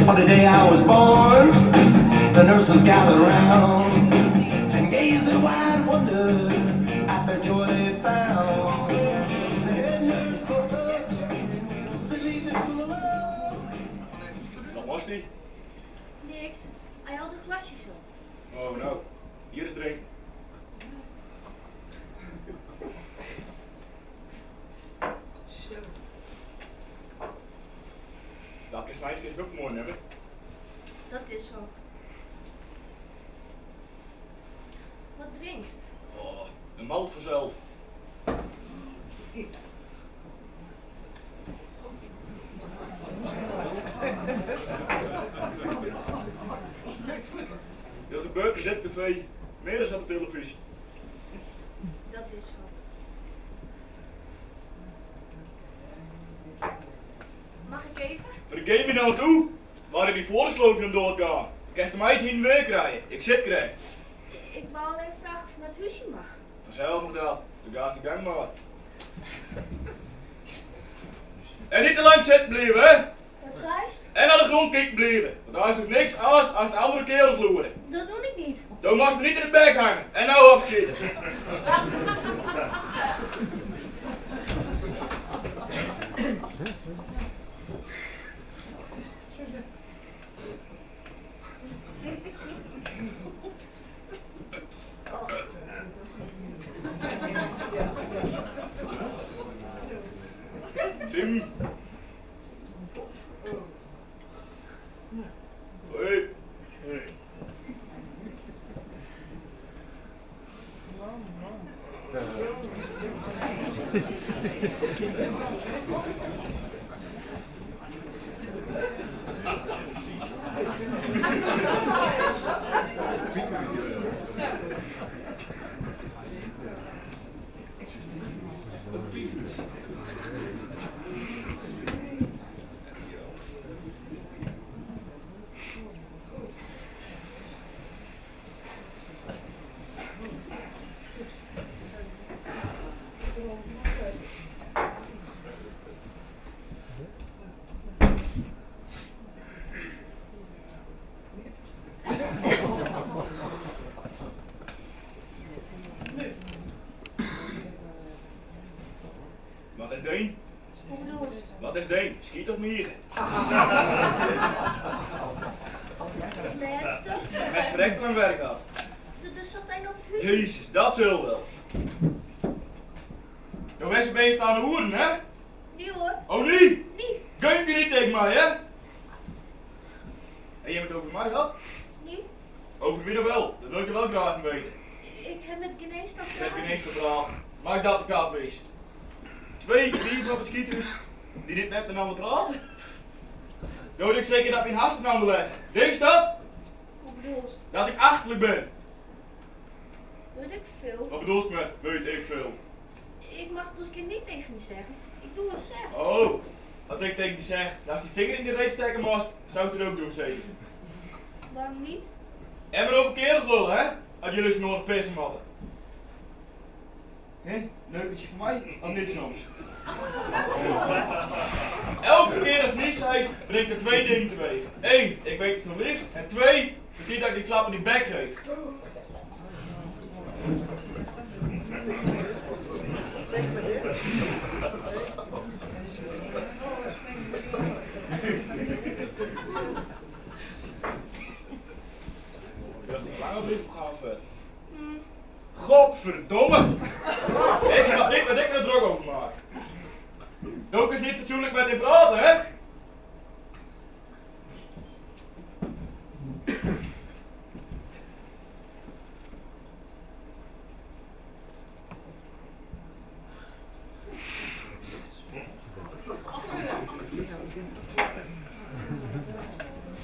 On the day I was born, the nurses gathered round and gazed in wide wonder at the joy they found. The head nurse spoke up, silly this full of love. Wat was die? Niks. Hij had een glasje zo. Oh nou, hier is drink. Dat is meisje is ook mooi, hè? Dat is zo. Wat drinkst? Oh, een malt vanzelf. Er gebeurt in dit café meer dan op de televisie. Dat is zo. Mag ik even? Vergeet me nou toe, waar je die voorsloofje om doorgaan. Kan je mij hier weer krijgen? Ik zit krijgen. Ik wou alleen vragen of je naar het huisje mag. Vanzelf moet dat, de gaas die gang maar. En niet te lang zitten blijven, hè? Wat zeist? En naar de grond kijken blijven. Want daar is dus niks als de andere kerels loeren. Dat doe ik niet. Dan mag je niet in de bek hangen en nou opschieten. Sim. Hoi. Hey. Mag eens doen? Hoe bedoel je? Wat is deen? Schiet of mieren? Laatste? Met verrekt mijn werk af. Er zat een op het huis. Jezus, dat zul wel. Jouw wessen ben je staan hoeren, hè? Nee hoor. Oh nee! Nee. Kun je niet tegen mij, hè? En je hebt het over mij gehad? Nee. Over wie dan wel? Dat wil ik er wel graag van weten. Ik heb met Genees dat Ik heb geen eens gepraat. Maak dat de kaart wees. 2 dieven op het schiethuis die niet met elkaar praten. Dood ik zeker dat mijn hartstikke aan de weg. Denk je dat? Hoe bedoel je? Dat ik achterlijk ben. Weet ik veel. Wat bedoel je met weet ik veel? Ik mag het dus keer niet tegen je zeggen. Ik doe het zelfs. Oh, wat ik tegen je zeg, dat als die vinger in de reet steken moest, zou ik het ook doen zeker. Waarom niet? En maar over kerels lullen, hè? Als jullie ze nog pissen hadden. Hé, neukertje voor mij, of niet soms? Elke keer als het niet is, brengt er 2 dingen teweeg. 1, ik weet het nog liefst. En 2, betekent dat ik die klap in die bek geef. Dat is niet lang of lief gaan vet. Godverdomme! Ik snap niet wat ik er druk over maak. Ook is niet fatsoenlijk met hem praten, hè?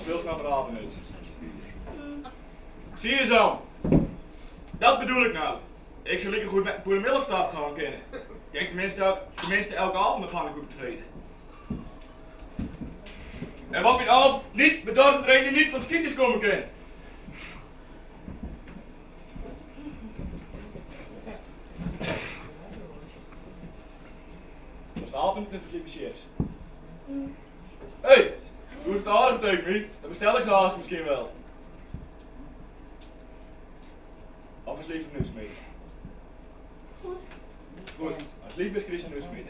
Veel snel praten niet. Zie je zo? Dat bedoel ik nou. Ik zou lekker goed met Boerenmiddelstad gaan kennen. Ik denk tenminste elke avond een pannenkoek tevreden. En wat met avond niet bedoelt er een die niet van schieters komen kennen. Dat is de avond en verlieve chefs. Hé, doe het aardig tegen me, dan bestel ik ze haast misschien wel. Of is liever nieuwsmede? Goed. Goed, als lief is Chris een nieuwsmede.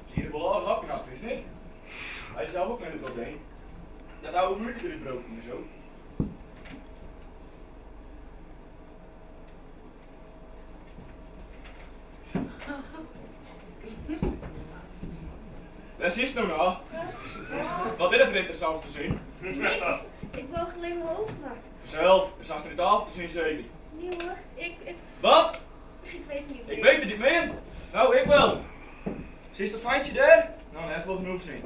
Zie je de belangrijk hapje af, is niet? Hij is zelf ook met het probleem. Dat oude muurtje erin broken en zo. Wat is het nou nou? Wat is er voor interessants te zien? Niks. Ik wil alleen mijn hoofd maken. Zelf, dus als er niet af te zien zeker. Nee hoor. Wat? Ik weet het niet meer. Ik weet het niet meer. Nou, ik wel. Zie je dat feintje daar? Nou, dat heeft wel genoeg zin.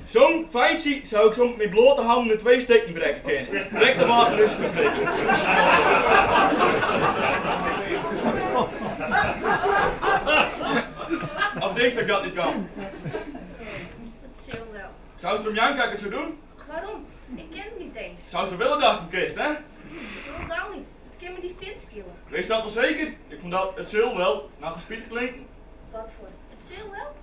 Zo'n feintje zou ik zo met mijn blote handen in 2 steken breken kennen. Brek de water dus verbreken. Of denk je dat ik dat niet kan? Het zal wel. Zou ze om jou kijken zo doen? Waarom? Ik ken hem niet eens. Zou ze willen dat ze hem kist, hè? Totaal niet. Het kan me die Fins killen. Wees dat wel zeker? Ik vond dat het zil wel, nou gespied klinken. Wat voor? Het zal wel?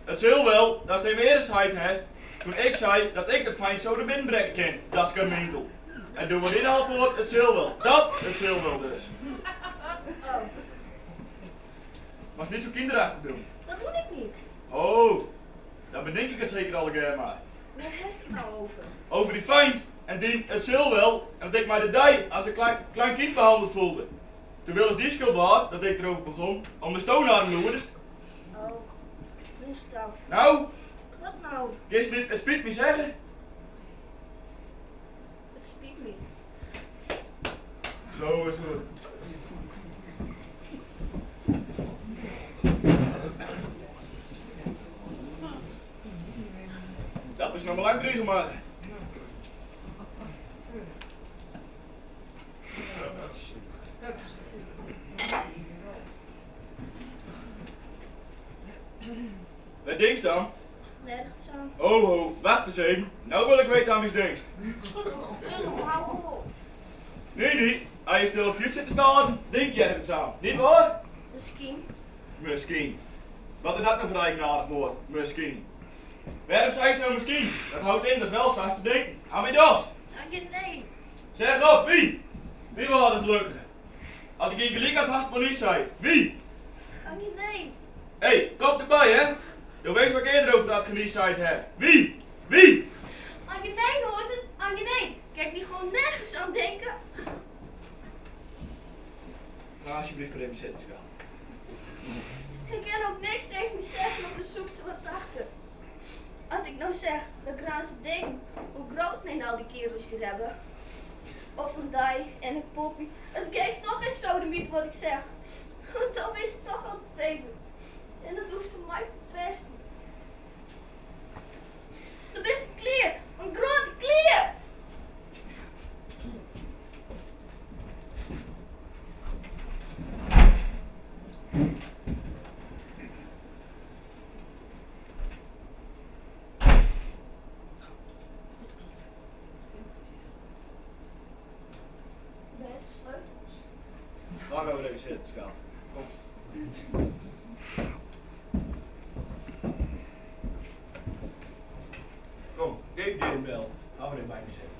Het zil wel, dat is de weerigheid heeft. Toen ik zei dat ik het fijn zo de binnen breken ken, dat is Carminkel. En doen we dit al voor het zil wel. Dat het zil wel dus. Oh, Maar is niet zo kinderachtig doen. dat doe ik niet. Oh, dan bedenk ik het zeker al een keer maar. Waar heeft het nou over? Over die feind en die het zil wel, en dat ik mij de dij als een klein kind behandeld voelde. Toen wilde die schuld waar, dat ik erover begon, om de stoonaarden loerders. Oh, hoe is dat? Nou, Wat nou? kist niet het spiet me zeggen? Het spijt me. Zo is het. Dat is nog maar lang drie maar. Wat denk je dan? Nergens aan. Oh ho, wacht eens even. Nou wil ik weten aan wie je denkt. Hou op. Nee, als je stil op je zit te staan, denk jij het aan. Niet waar? Misschien. Misschien. Wat is dat nou voor eigenaardig woord? Misschien. Waarom zei ze nou misschien? Dat houdt in, dat is wel zoals te denken. Aan wie dat? Nee. Zeg op, wie? Wie was het gelukkige? Als ik geen gelijk had, had van u zei. Wie? Annie, nee. Hé, kom erbij, hè? Je weet wat ik eerder over dat geniesheid heb. Wie? Wie? Annie, nee, hoort het? Annie, nee. Kijk niet gewoon nergens aan denken. Ga alsjeblieft voor hem zitten, schat. Ik kan ook niks tegen me zeggen, want dan zoekt ze wat achter. Als ik nou zeg, dat graze ding, hoe groot mijn al die kerels hier hebben. Of een dij en een poppy. Het geeft toch eens zo de mythe wat ik zeg. Want dan is het toch al tegen. En dat hoeft ze mij te pesten. Dat is een klier, een grote klier. Daar gaan we even zitten, schat. Kom. Kom, geef die een bel. Gaan we er bij me zitten.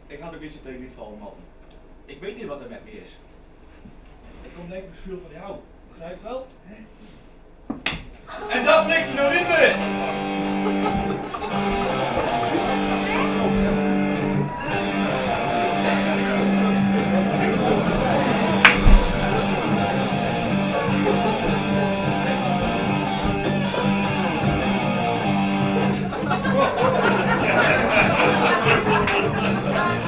Ik had ook iets tegen niet vallen, man. Ik weet niet wat er met me is. Ik kom denk ik veel van jou. Begrijp je wel? Hè? En dat flikt me nou niet meer!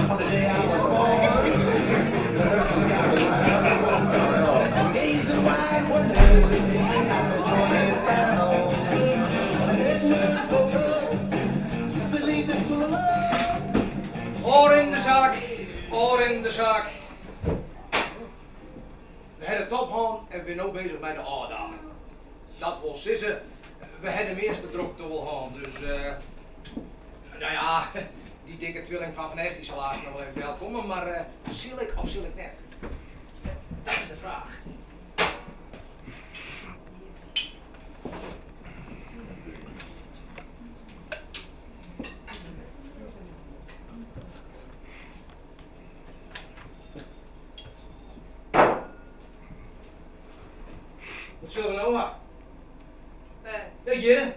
On the day I was born, the nurses gathered around and gazed in wide wonder at the joy they found. The head nurse spoke up, said, "Leave this full of love." Oor in de zaak, oor in de zaak. We hebben top gaan en we zijn nu bezig met de A-dagen. Dat wil sissen, we hebben de meeste druk te wel gaan, dus nou ja, die dikke twilling van Van Est die zal haast nog wel even welkomen, maar zil ik of zil ik net? Dat is de vraag. Wat zullen we nou aan? Ja, Jere.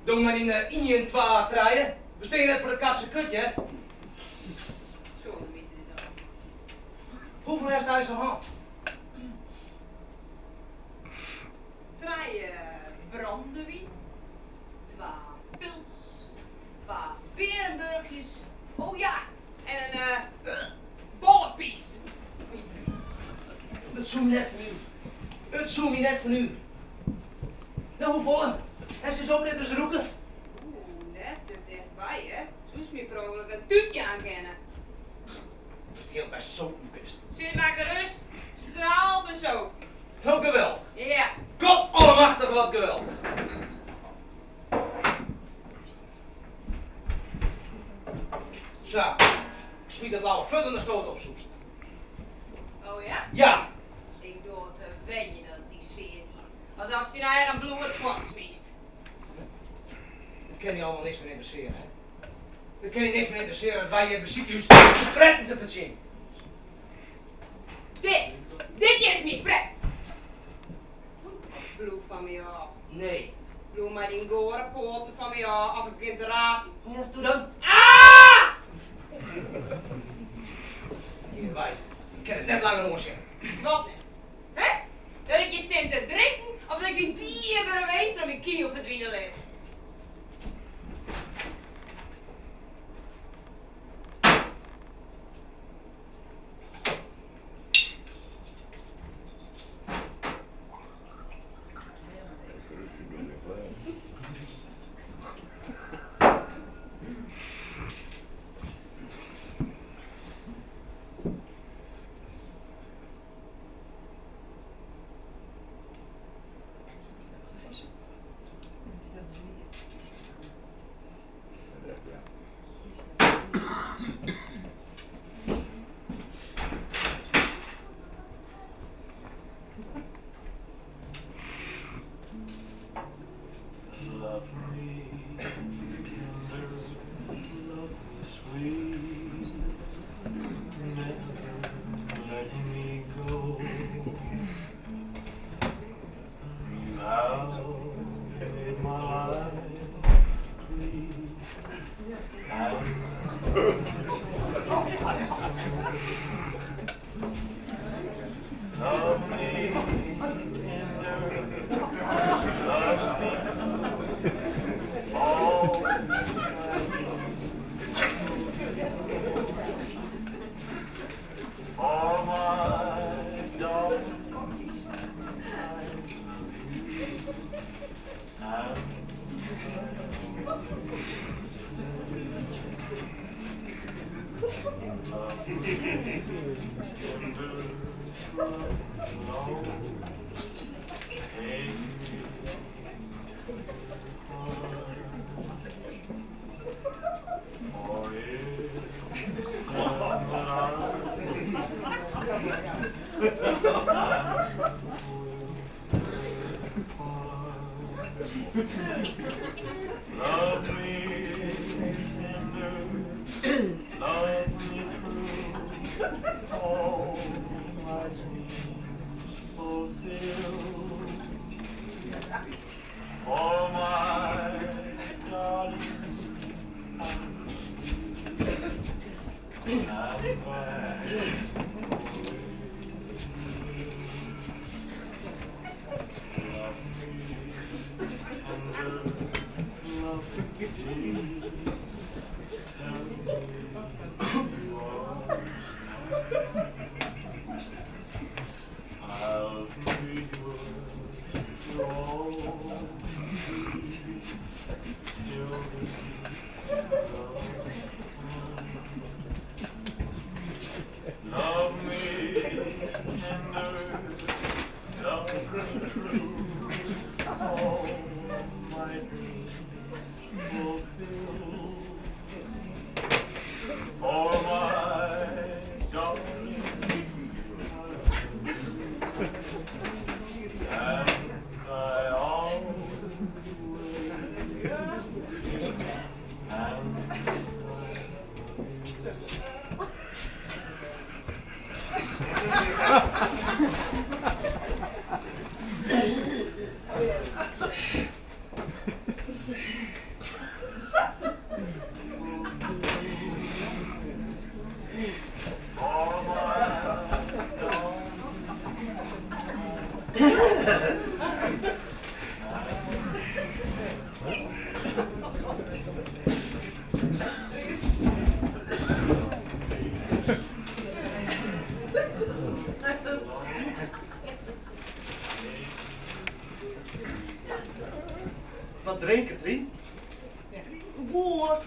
Doe maar in je 2 draaien. We staan net voor de katse kutje, hè? Zo, weet je dan. Hoeveel heeft hij zo'n hand? 3 brandewijn, 2 pils, 2 berenburgjes, oh ja, en een bollenpiest. Het zoem net van u. Het zoem je net van u. Nou, hoeveel? En ze is ook net als roeken. Oeh, net te dichtbij, hè? Zo is meer probabel een tuutje aan kennen. Heel best zo best. Zit maar gerust, straal me zo. Wat geweld. Ja. God allemachtig wat geweld. Zo, ik smiet het lauwe fut en de stoot op zoest. Oh ja? Ja, Ik doe het te wennen dat die serie. Alsof ze naar een bloed het vat smiest. dat kan je allemaal niks meer interesseren, hè? Dat kan je niks meer interesseren als wij je principe juist fretten te verzien. Dit is niet fret. Bloed van mij af. Nee. Bloed maar die gore poten van mij af, of een generatie. Ja, doe dan. Ah! Hier, wij. Ik kan het net langer nog eens zeggen. Wat net? Hè? Dat ik je steen te drinken, of dat ik een dierbere wees naar mijn knie verdwijnen laat? Love me tender, love me true, all my dreams fulfill. For my darling, I'm glad. Love me tender, love me deep, tell me you are. I'll be yours for all eternity, till the love me tender, love me true, all my dreams fulfill. For my darling, and I always Wat drinken, Trien? Boer.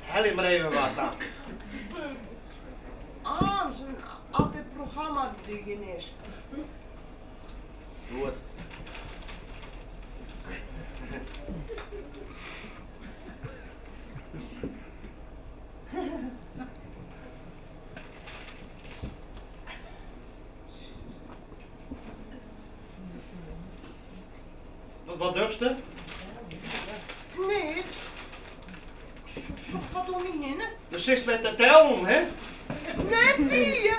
Hel je maar even wat aan. Aanzien als het programma dingen is. Doe het. Wat dukste? Nee. Zoek wat om me heen. De zit met de tel, hè? Net die.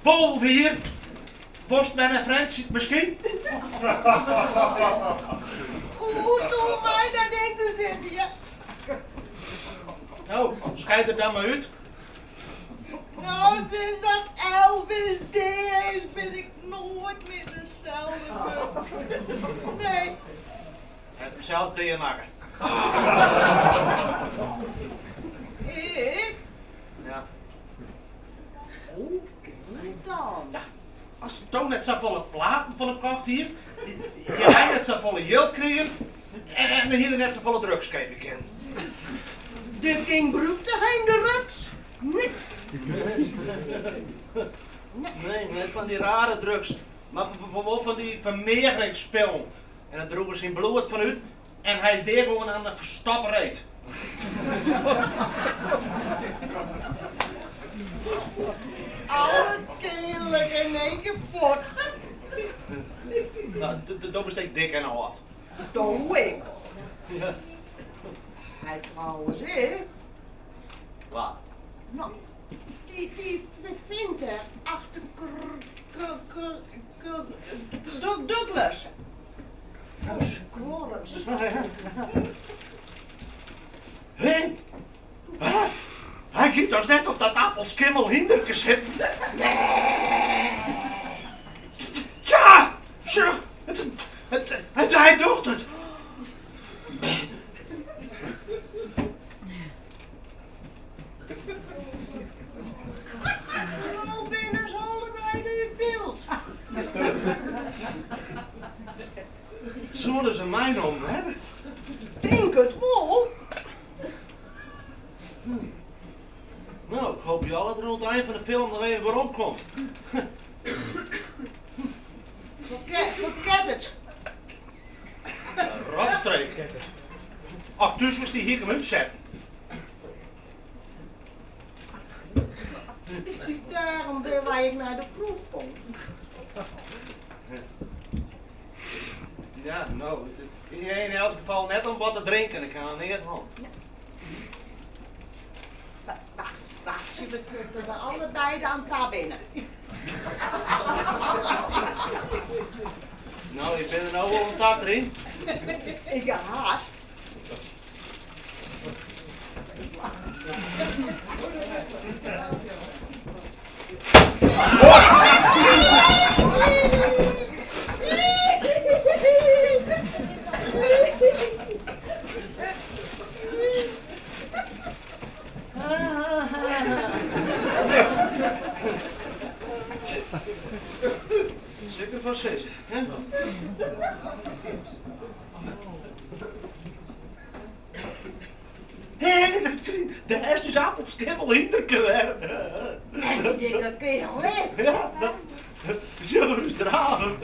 Wolf hier. Worst met een vriend zit misschien? Hoe doe mij dat in te zitten? Ja? Nou, scheid er dan maar uit. Nou, sinds dat Elvis deed is, ben ik nooit meer dezelfde. Nee. Het is zelfs dingen maken. Ik? Ja. Hoe kan ik dan? Ja, als je toch net zo volle platen van kocht hier, je hebt net zo volle geld kregen en hier net zo volle drugs krijg ik in. Dit ding broekte geen drugs. Nee. Nee, niet van die rare drugs, maar wel van die vermegeringsspel. En dat droegen zijn bloed vanuit en hij is daar gewoon aan de verstappereid. Alle kinderen in één keer pot. Nou, dat besteekt dik en al wat. Doe ik. Ja. Hij trouwens, hè? Waar? Nou, die vindt er achter Douglas. Verschorens. Hé? Hij kijkt ons net op dat appelskimmel hinderke zitten. Ja! Zeg! Hij doet het! Nou binnen ze allebei nu beeld. Zullen ze mijn om hebben? Denk het wel. eind van de film nog even waarom komt. Verket het. Rotstreek. Acteurs moest die hier hem uitzetten. Daarom ben waar ik naar de proef kom. Ja, nou, in elk geval net om wat te drinken. Ik ga er neer gaan. Wacht, we kunnen allebei aan daar binnen. Nou, ik ben er nou wel een tap erin. Ik heb haast. Zeker van 6, hè? Hé, daar is dus appelskimmel in de keur. En die dikke kerel, hè? Ja, dat zullen we eens dragen.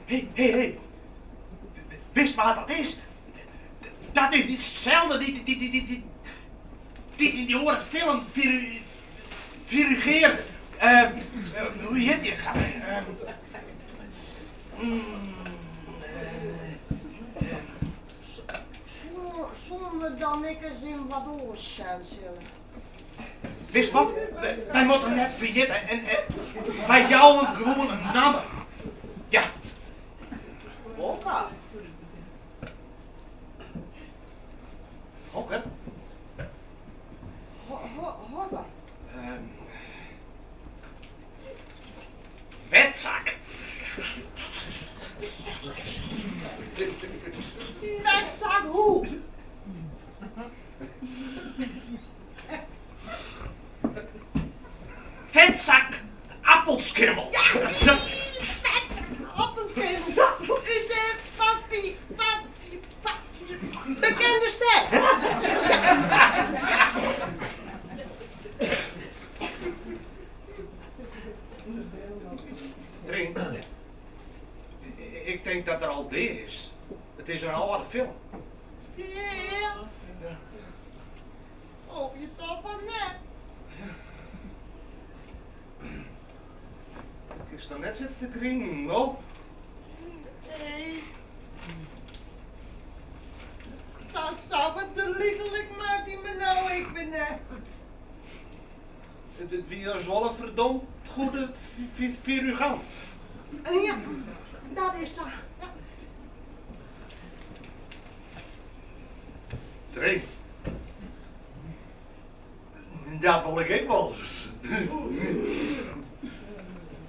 Hé. Wist maar wat dat is? Dat is hetzelfde die in die horen film virugeert. Hoe heet die? Zullen we dan ik eens in wat oorzaken zullen? Wist wat? Wij moeten net vergeten en wij jouwen gewoon een naam. Ja. Hokker. Hokker? Hokker. Vetzak. Vetzak hoe? Vetzak appelskimmel. Ja! Vetzak appelskimmel. Is bekende ster. Drink. Ik denk dat er al D is. Het is een oude film. Ja. Hoop je toch van net? Ik sta net zitten te drinken, no? Nee. Wat de liegelijk maakt die me nou, ik ben net. Het wie is wel een verdomd goede virugant. Ja, dat is zo. Ja. Drink. Dat wil ik wel.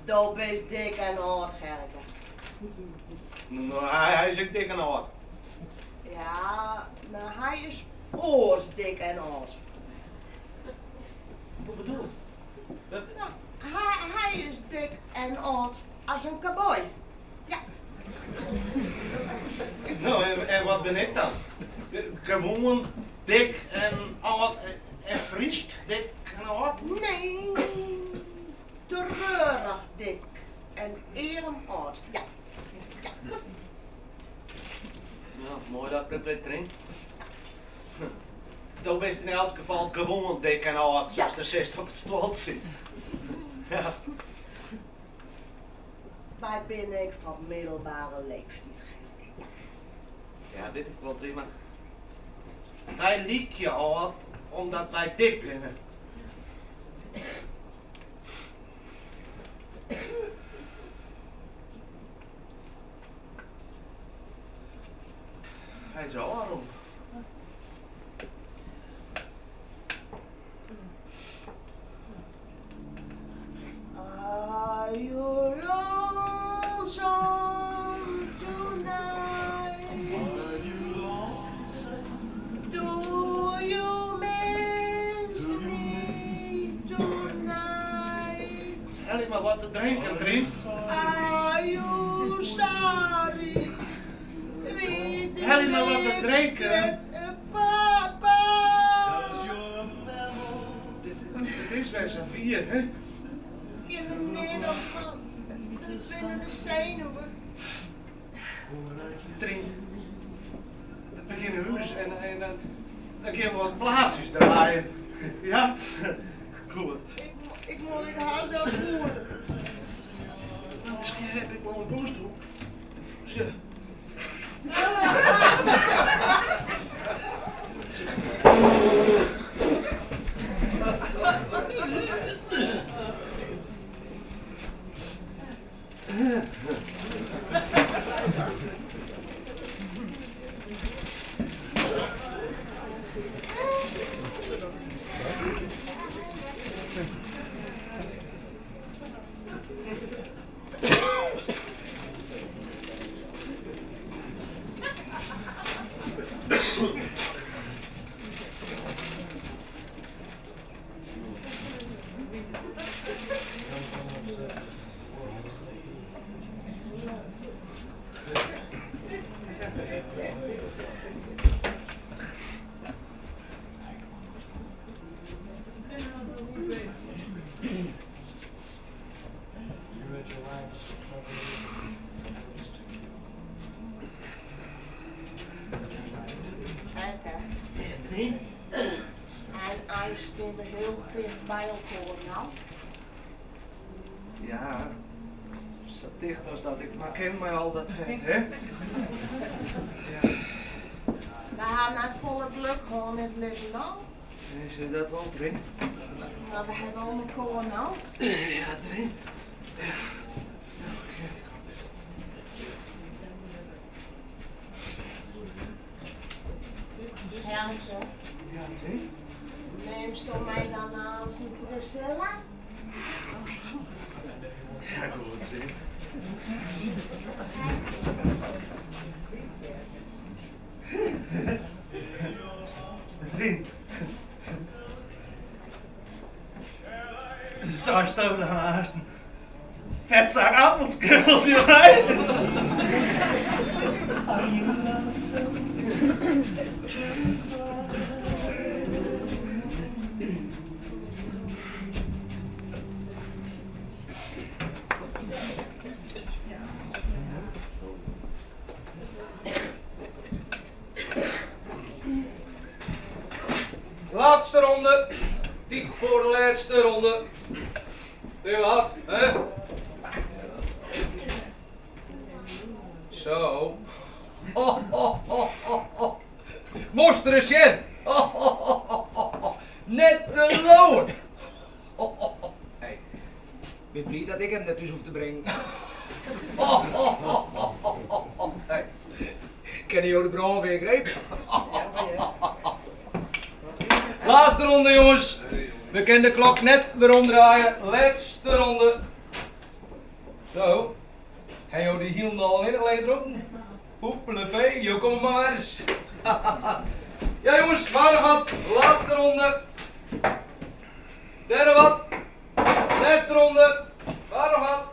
Dat best dik en oud, Gerke. Nou, hij is ook dik en oud. Ja, maar hij is oors dik en oud. Wat bedoel je? Nou, hij is dik en oud als een cowboy. Ja. Nou, en wat ben ik dan? Gewoon dik en oud en fris, dik en oud? Nee, treurig dik en erem oud. Ja. Ja. Ja, mooi dat ik dit drink. Dan is in elk geval gewoon dik en oud, zoals de 60 op het strand zit. Ja. Waar ben ik van middelbare leeftijd? Ja, dit is wel prima. Wij liek je oud omdat wij dik zijn. Hij is al waarom. Are you lonesome tonight? Do you miss me tonight? Help maar wat te drinken, Trien. Are you sorry? Help maar wat te drinken. Papa. het is bij z'n vier, hè? Ja, meneer, dat kan. Dat binnen de zenuwen. Trien. We beginnen huis en dan gaan we wat plaatsjes draaien. Ja? Goed. Ik moet het haar zelf voelen. Nou, misschien heb ik wel een boosdoek. Zo. En hij stond heel dicht bij elkaar nou. Ja, zo dicht als dat ik maar ken mij al dat vet, hè? Ja. We hebben het volle geluk gewoon met het leven nou. Is je dat wel, Trien? Maar we hebben al elkaar nou. Ja, Trien. Ja. Janke, Ja, Trien? neemt je mij dan aan zijn Priscilla? Ja, goed, Trien. Trien. Zou je nou haast een vetzak appelskruls, jongen? Laatste ronde. Diep voor de laatste ronde. Doe wat, hè? Zo. Ho, ho, ho, ho, ho. Monstertje. Ho, ho, ho, ho, ho, ho. Net te loon. Ho, ho, ho. Hey, ik ben blij dat ik hem net dus hoef te brengen. Ho, ho, ho, ho, ho, ho, ho. Hey. Ken je ook de bron weer greep? Laatste ronde, jongens. We kunnen de klok net weer omdraaien. Laatste ronde. Zo. Hij joh die hielden al in alleen erop. Hoepelepee, joh, kom maar eens. Ja jongens, waar nog wat? Laatste ronde. Derde wat? Laatste ronde. Waar nog wat?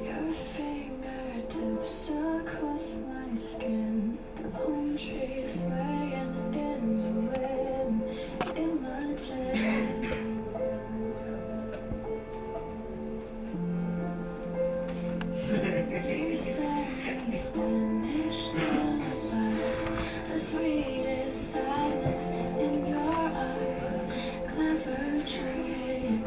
Your fingertips across my skin, the palm trees swaying in the wind. Imagine you sang me Spanish lullaby, the sweetest silence in your eyes, clever trick.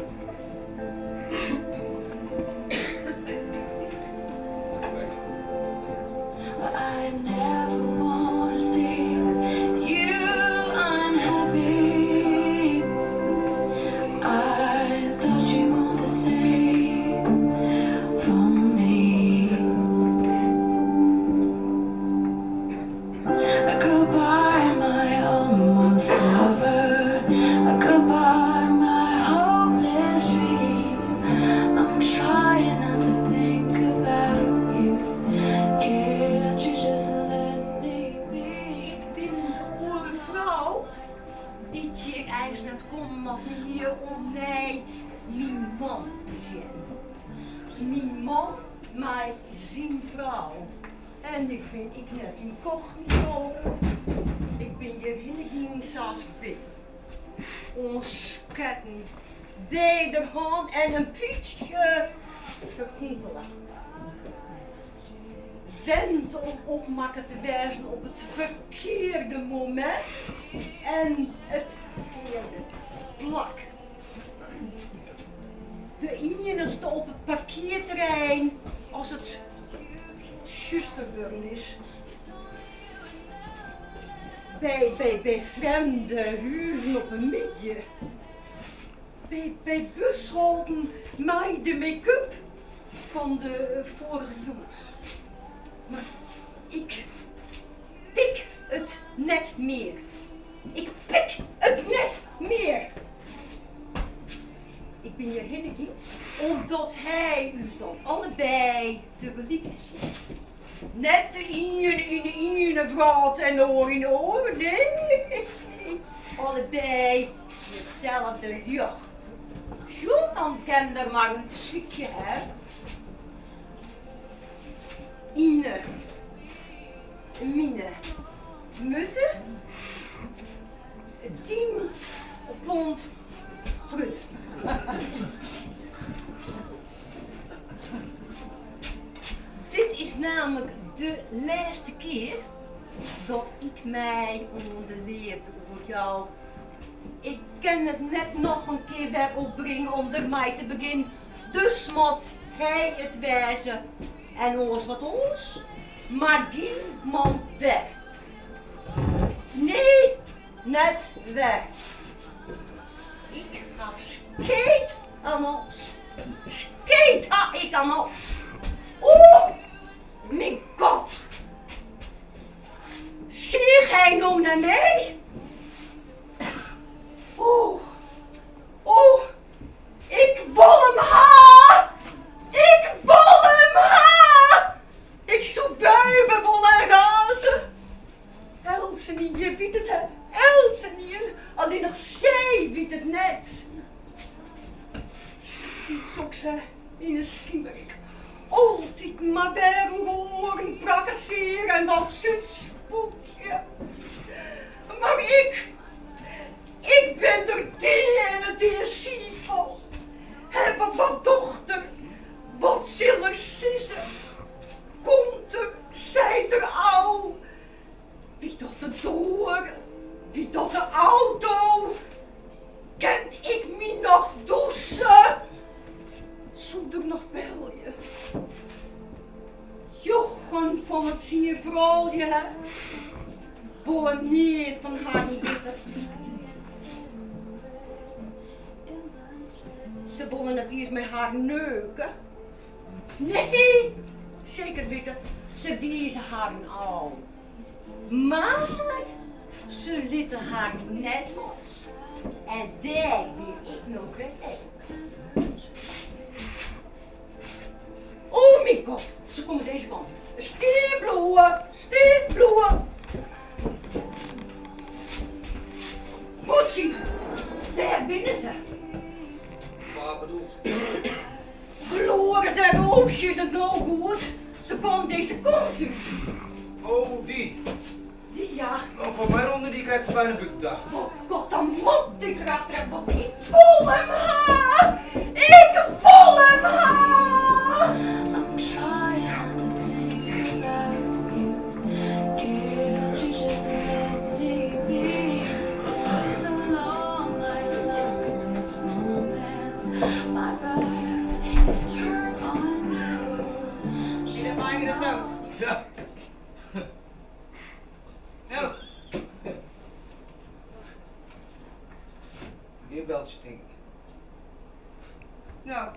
But I never wanna see you unhappy. I thought you want the same from me. Goodbye, my almost lover. Goodbye, my hope. om mij mijn man te zien. Mijn man, mijn zijn vrouw. En ik ben net incognito. Ik ben hierheen gegaan zoals ik ben. Ons ketten, beide hand en een pietje verkoepelen. Wend om opmaken te wijzen op het verkeerde moment en het verkeerde plak. De enigste op het parkeerterrein als het justerburn is. Bij vreemde huizen op een midje. Bij bushalten mij de make-up van de vorige jongens. Maar ik pik het net meer. Ik pik het net meer. Ik ben hierheen gegaan omdat hij u dan allebei tegelijk is. Net de ene in de ene praat en de oor in de oor. Nee, allebei hetzelfde lucht. Zo, dan kan er maar een stukje, hè. Ine, mine, mutte, 10 pond groen. Dit is namelijk de laatste keer dat ik mij onderleefde over jou. Ik kan het net nog een keer weer opbrengen om er mij te beginnen. Dus moet hij het wijzen en ons wat ons, maar geen man weg. Nee, net weg. Ik ga skate aan ons. Skate ha ik aan ons. Oh, mijn god. Zie hij nou naar mij? Oh, ik wil hem ha! Ik wil hem ha! Ik zou wuiven willen razen. Elsen niet, je weet het hè? Elsen niet, alleen nog zij weet het net. Iets ook ze in een schimmerik. Altijd maar weer horen prakkaseren en wat zoetspoekje. Maar ik ben er die ziet van. Hebben wat dochter, wat ziller sissen. Komt er, zijt er au. Wie dat de door, wie dat de auto. Kan ik me nog douchen? Zonder nog belje. Jochen van het zie je vrouwje, hè? Wollen niet van haar niet weten. Ze willen het eerst met haar neuken. Nee, zeker weten, ze wiezen haar al. Maar ze lieten haar net los. En daar ben ik nog bij. Oh mijn god, ze komen deze kant. Steenbloeien. Poetsie, daar binnen ze. Wat bedoelt ze? Verloren zijn oogjes en nou goed. Ze komt deze kant uit. Oh, die. Die ja. Oh, voor mij ronde die krijgt voor bijna bukt. Oh god, dan moet ik erachter hebben, want ik voel hem ha! Ik voel hem ha! I'm trying to think about you. Can't you just let me be? So long I love this moment. My back is turned on you. Zie je dat maak je dat groot? Ja. Nou, Weer beltje, denk ik. nou.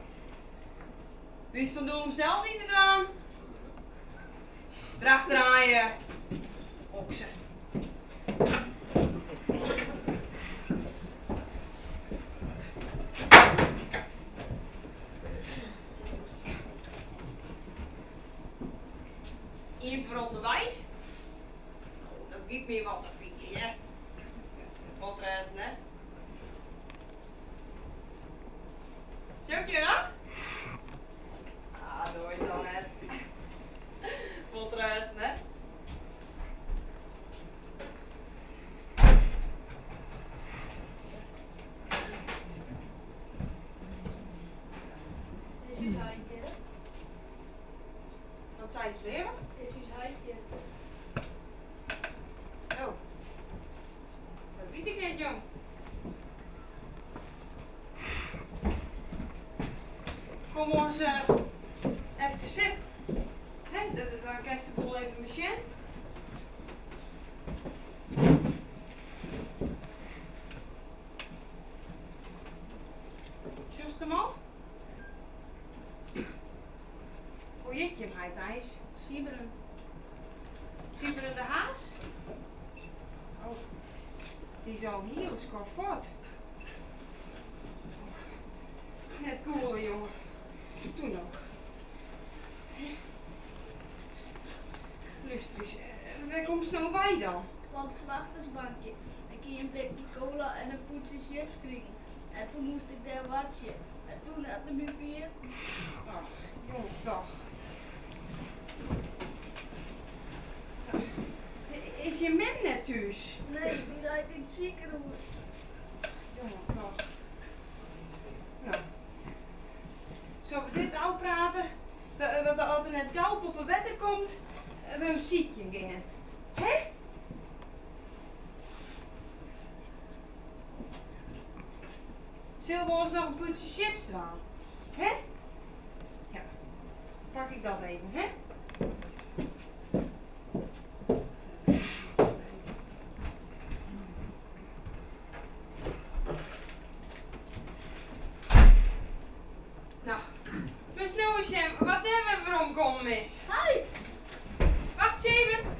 Wie is van doen om zelfs in te doen? Erachteraan oksen. Even onderwijs. Dat giet me wat te vinden, hè? Wat rest, hè? Zoek je nog? Ah, doe je het al net. Vol terug, hè? Dit is uw handje. Wat zei je leren? Dit is uw handje. Oh. Dat weet ik niet, jong. Kom ons even zitten. Hé, dan kan je de boel even machine. Just hem al. Hoe heet je hem, Thijs? Sieberen. Sieberen de Haas? Oh, die is al heel scharfot. Net cool, jongen. Toen nog. Luister eens, waar komt nou bij dan? Van het slachtersbankje. Ik kreeg een blikje cola en een poetje chips krijgen. En toen moest ik daar watje. En toen had hij me weer. Ach, jongen toch. Is je mem net thuis? Nee, die rijdt in het ziekenhuis. Jongen toch. Nou. Zullen we dit al praten? Dat als er net gauw op een wetter komt, we hem ziekje gingen. Hè? Zullen we ons nog een putje chips aan? Hè? Ja. Pak ik dat even, hè? Nou, dus nou eens, wat hebben we erom komen mis? Hi! Wacht even.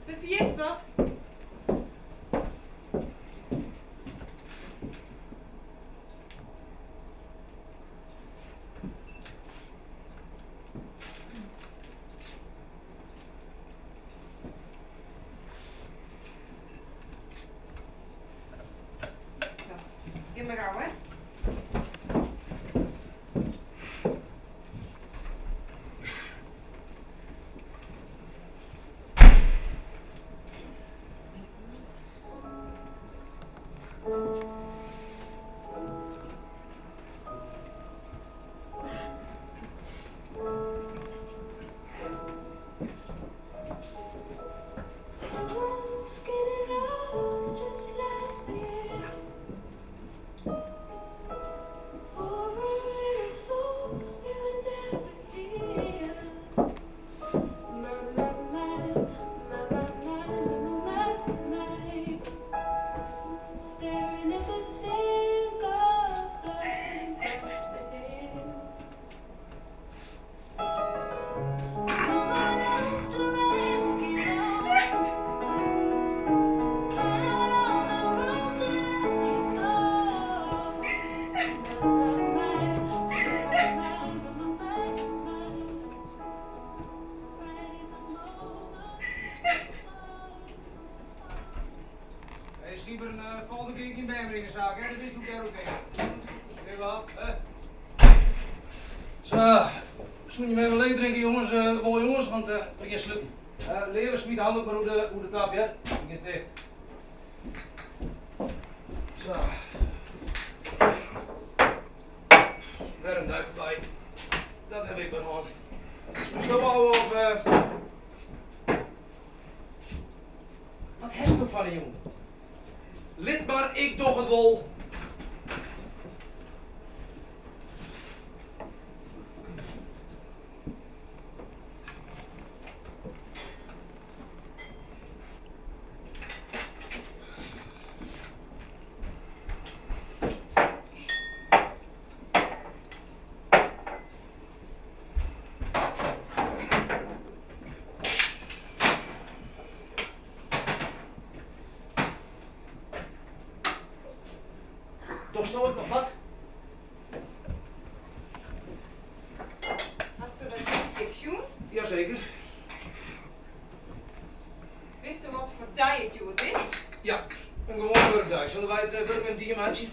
De vergist wat? Geef maar gauw, hè. Volgende keer geen bijbrengerszaak, hè? Dat is hoe ik er ook tegen. Weet je wat, hè? Zo, zoen je me even leeg drinken, jongens, wel jongens, want we gaan sluiten. Leeuwen, smiet de hand ook maar hoe de tap, hè? Ik ga dicht. Zo. Weer een duif bij. Dat heb ik maar gewoon. Dus stop al of wat heeft toch van een jongen? Lid maar, ik toch het wol. Toch snel ik nog wat? Hast du dat goed gesjoen? Jazeker. Wist u wat voor diet het is? Ja, een gewoon burgduis. Zullen wij het voor met die maatje?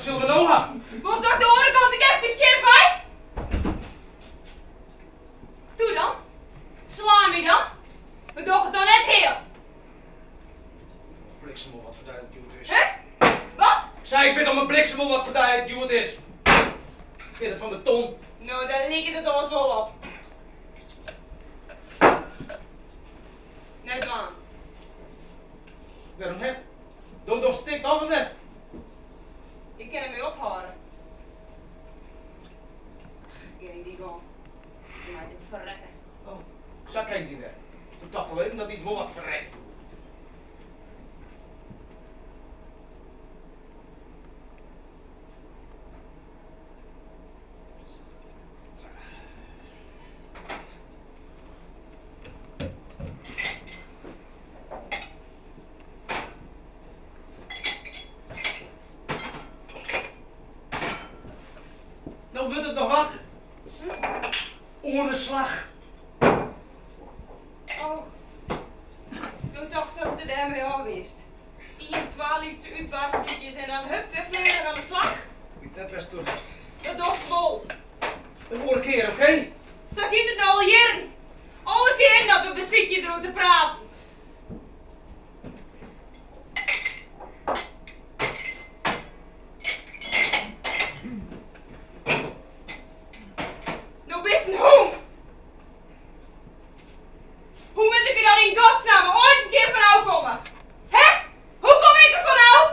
zullen we nou gaan? Was dat de andere kant ik even schip, hè? Doe dan. Sla me dan. We doen het dan net heel. Bliksem op wat voor duidelijk duwt is. Hè? Wat? Ik zei, ik weet op mijn bliksem op wat voor duidelijk duwt is. Ik vind het van de ton. Nou, daar ligt het ons wel op. Net aan. Waarom net? Doe toch stikt af of net? Ik kan hem weer ophouden. Geen die gewoon. Die maakt het verrekken. Oh, zak ik die weg. Ik dacht al even dat hij het wel wat verrekt. Nou wordt het nog wat. Orenslag. Oh. Doe toch zoals de daarmee al wist. 1, 2 lietse uitbarstetjes en dan hup, weer vleuren aan de slag. Niet net best toerist. Dat doet vol. Een andere keer, oké? Zo giet het nou al jaren. Alle keer dat we bezitje door te praten. Nou bist een hoem. Hoe moet ik er dan in godsnaam ooit een keer van nou komen? Hè? Hoe kom ik er van nou?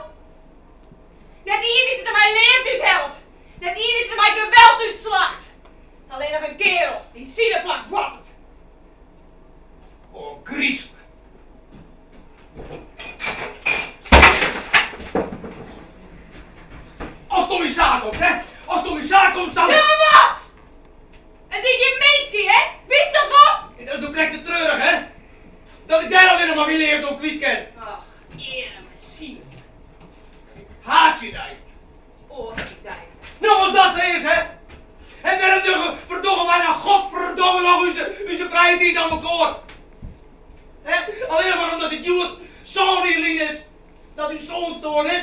Net iemand die het aan mijn leven uithelt. Net iemand die het aan mijn geweld uitslacht. Alleen nog een kerel die ciderplak wattert. Oh, Gries. Als Tommy zaad komt, hè? Als Tommy zaad komt, dan... Nou wat? En die je meisje, hè? Wist dat nog? En dat is nog direct te treurig, hè? Dat ik daar alweer nog maar weer leert ook kwijt ken. Ach, ere machine. Haat je daar? Oh, die tijd. Nou, als dat zo is, hè? En waarom doen verdomme wij nou godverdomme nog onze vrije tijd aan elkaar? Hè? Alleen maar omdat het Joet zo'n hierin is. Dat hij zo'n stoorn is.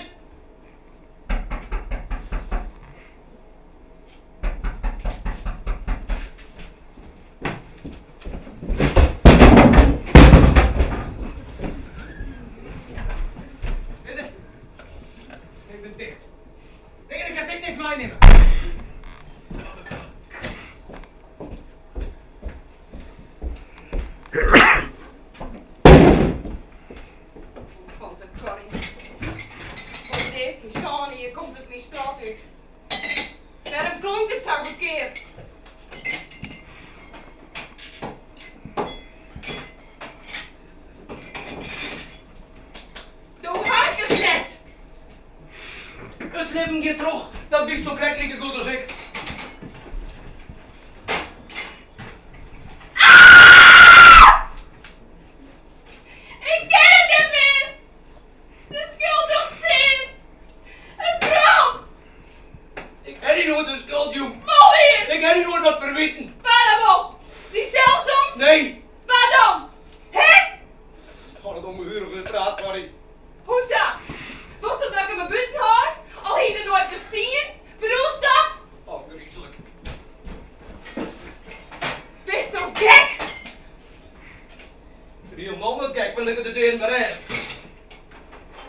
Weet je? Ik ben dicht. Nee, ik ga steeds niks meenemen. Van de Corrie. Voor het eerst in Sjane, hier komt het mijn straat uit. Waarom klonk dit zo verkeerd? Doe hartjes net! Het leven gaat terug, dat wist toch rechtelijk goed als ik. Ik ken het niet meer! De schuld doet zin! Het brandt! Ik heb niet nooit een schuld, jong. Vol hier! Ik heb niet nooit wat verweten. Waar dan op? Die cel soms? Nee. Waar dan? Hè? Gewoon het onbeheerlijke praat, Corrie. Hoezo? Was het dat ik in mijn buiten hoor? Al hier nooit bestien? Bedoel dat? Oh, griezelig. Bist du gek? Helemaal niet gek, we liggen de deur maar rest. We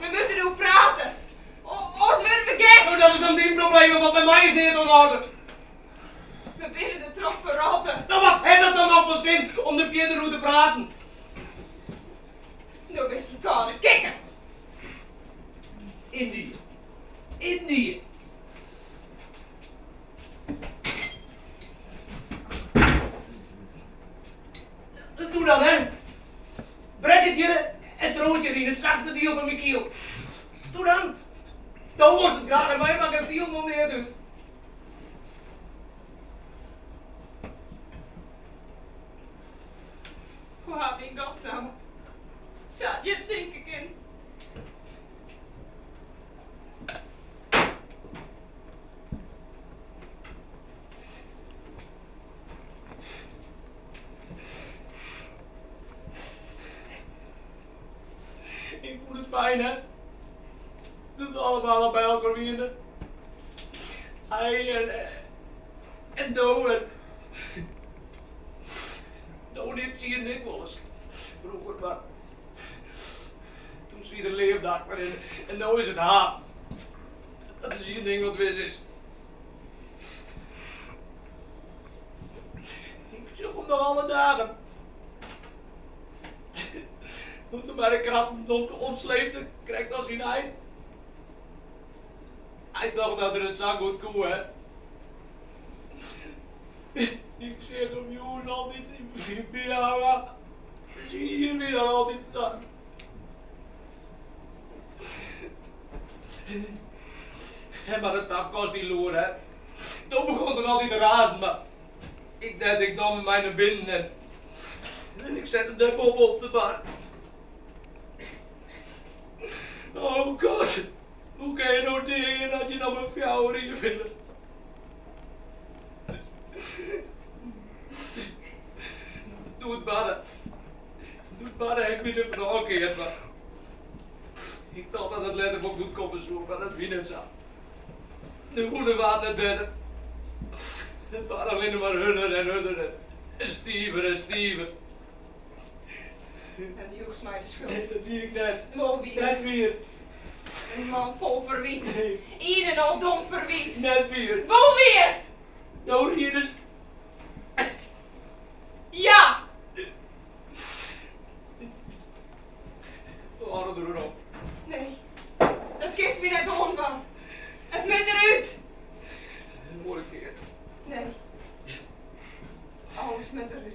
moeten erover praten. Ons worden we gek. Nou, dat is dan die probleem, want bij mij is niet in orde. We willen de trop verrotten. Nou, wat heeft dat dan nog voor zin om de vierde route te praten? Nou bist we gaan kikken. Indië. Indië. Doe dan, hè. Brek het hier en troot je in het zachte deel van mijn kiel. Doe dan. Dan wordt het graag en mij maar ik veel nog meer doet. Hoe heb ik dat samen? Zat je het zinken in? Ik voel het fijn, hè? Dat we allemaal al bij elkaar winnen. Hij en Doe. Nou, dit zie je dikwijls. Vroeger, maar toen zie je de leefde achterin en nou is het haat. Dat is hier een ding wat wis is. Ik zoek hem nog alle dagen. Moet er maar een krap ontsleepte, krijgt als hij heid. Hij dacht dat er een zak moet komen, hè. Ik zeg hem, jongens, altijd in pyjama. Zie je hier weer altijd staan. Maar het tap kost die loer, hè. Toen begon ze altijd te razen, maar ik nam hem mij naar binnen en ik zette de pop op de bar. Oh god, hoe kan je nou tegen dat je nog een fjouwer in je willen? Doe het badden. Doe het badden, ik weet het van een keer, maar ik dacht dat het letterlijk goed kon bezoeken, maar dat wie het zo. De goede water derde. Het waren alleen maar hudderen en stieven. En die hoeft mij de schuld. Nee, dat zie ik net. Wel weer. Net weer. Een man vol verwiet. Nee. Iedereen al dom verwiet. Net weer. Wel weer! Nou, hier dus. Ja! We hadden er op. Nee. Dat kist me net de hond van. Het moet eruit. Een mooie keer. Nee. Alles met eruit.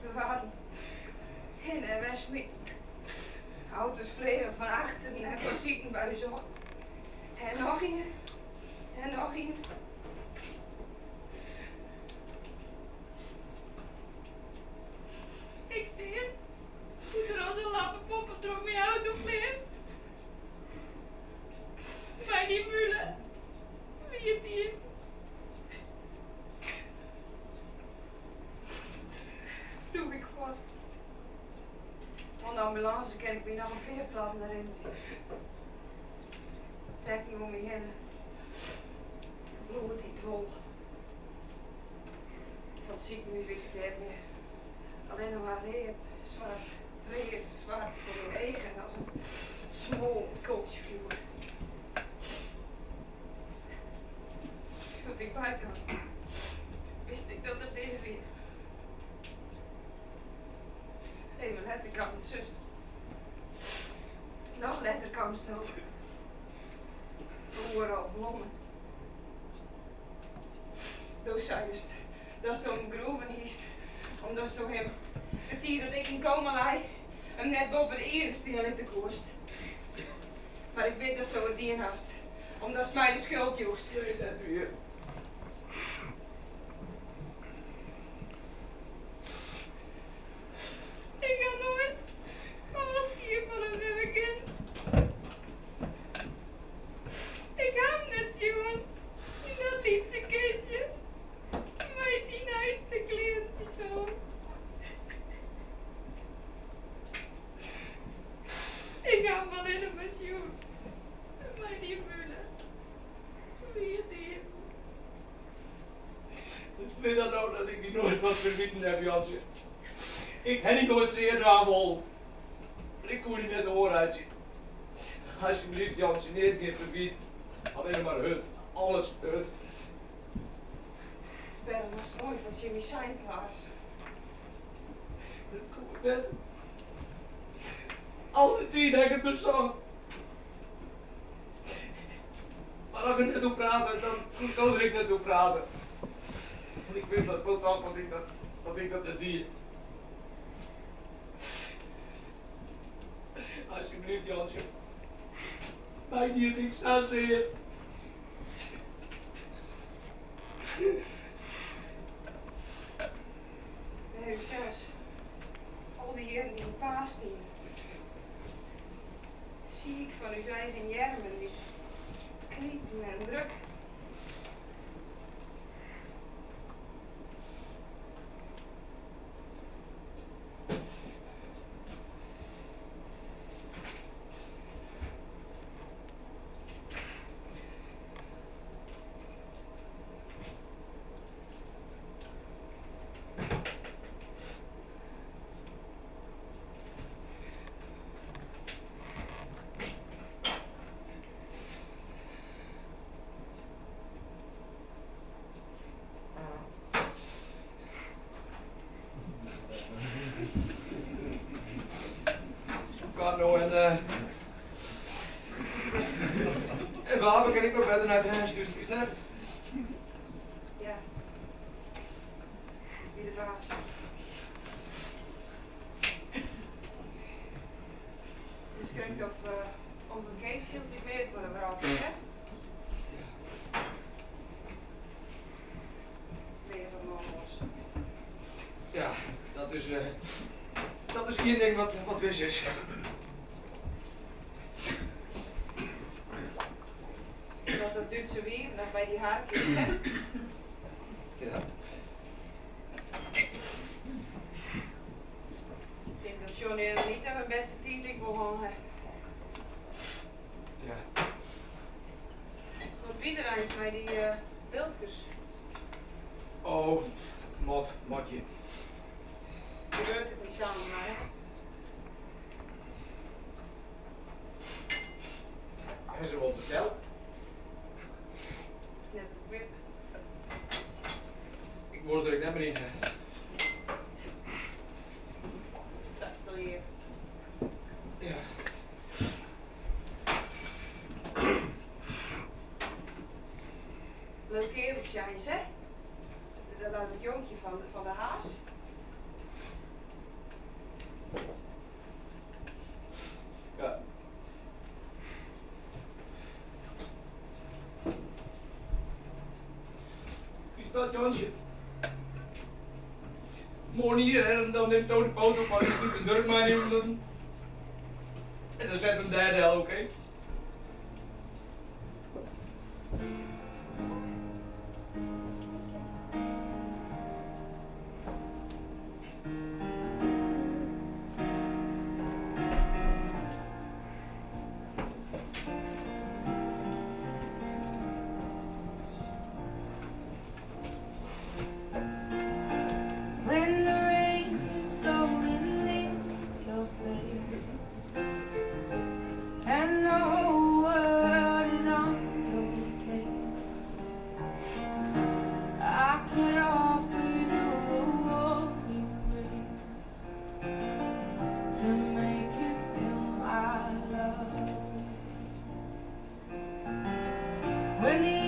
We waren in de Westmeet. Auto's vleven van achteren en van ziekenbuizen op. En nog een. En nog een. Ik zie het. Hoe er als een lappe poppendrok mijn auto vleert. Bij die mulen. Wie het die? Doe ik voor. Van de ambulance ken ik me nog een veerplan erin. Trek me om me heen. Bloed niet vol. Van het ziek nu ik weer meer. Alleen nog maar reet zwart voor mijn eigen als een smol kooltje vloer. Toen ik bij kan, wist ik dat het tegen weer. Even letter kwam de zuster. Nog letter kwam stoot. Overal bloemen. Doe juist, dat is toen groeven hiest. Omdat zo hem, het hier dat ik in coma lag, hem net boven de eerste stil in de koerst. Maar ik weet dat zo het dien hast, omdat het mij de schuld joest. Nee, net weer. Ik ga nooit als hier van hem hebben kind. Ik ga hem net zien in dat lietse kistje. Met die nice kleertje zo. Ik ga hem wel in een pensioen. Maar die mullen. Wie het heeft. Ik weet dat nou dat ik die nooit wat verbieden heb, Jansje. Ik heb niet nooit zeer aanval. Ik kon niet net de oor uitzien. Alsjeblieft, Jansje, niet dit verbied. Alleen maar hut. Alles hut. Ik ben nog nooit van Jimmy zijn klaar. Kom ik net. Al die tijd heb ik het bezocht. Maar als ik net toe praten, dan kan ik net toe praten. En ik weet dat goed af wat ik dat is dier. Alsjeblieft, Jansje. Mij die het ik sta zeer. Nee, zelfs. Al die heren die een paas dienen. Zie ik van uw eigen jermen niet. Kniepen en druk. nou en waarom kan ik nog verder naar huis, dus is net. Ja. Wie de baas. Dus kijkt of een Kees hield niet meer voor de vrouw, hè? Ben je van Mamos? Ja, dat is één ding wat wist is. Dat Duitse weer, nog bij die haartjes, hè? Ja. Ik denk dat Johnny en Anita hun beste teamlink wil hangen. Ja. Wat wie er eens bij die beeldjes? Oh, motje. Je hoort het niet samen, maar hè? Hij ze wel verteld. Net op wit. Ik moest er net maar in. Het zat stil hier. Ja. Leuk kereltje eens, hè? Dat laat het jongetje van de haas. Ja. Wie is dat, Jonsje? Mooi hier, hè? En dan neemt hij de foto van die fiets en druk maar in. En dan zet hem derde hel, oké? When the rain is blowing in your face and the whole world is on your case, I can offer you a warm embrace to make you feel my love. When the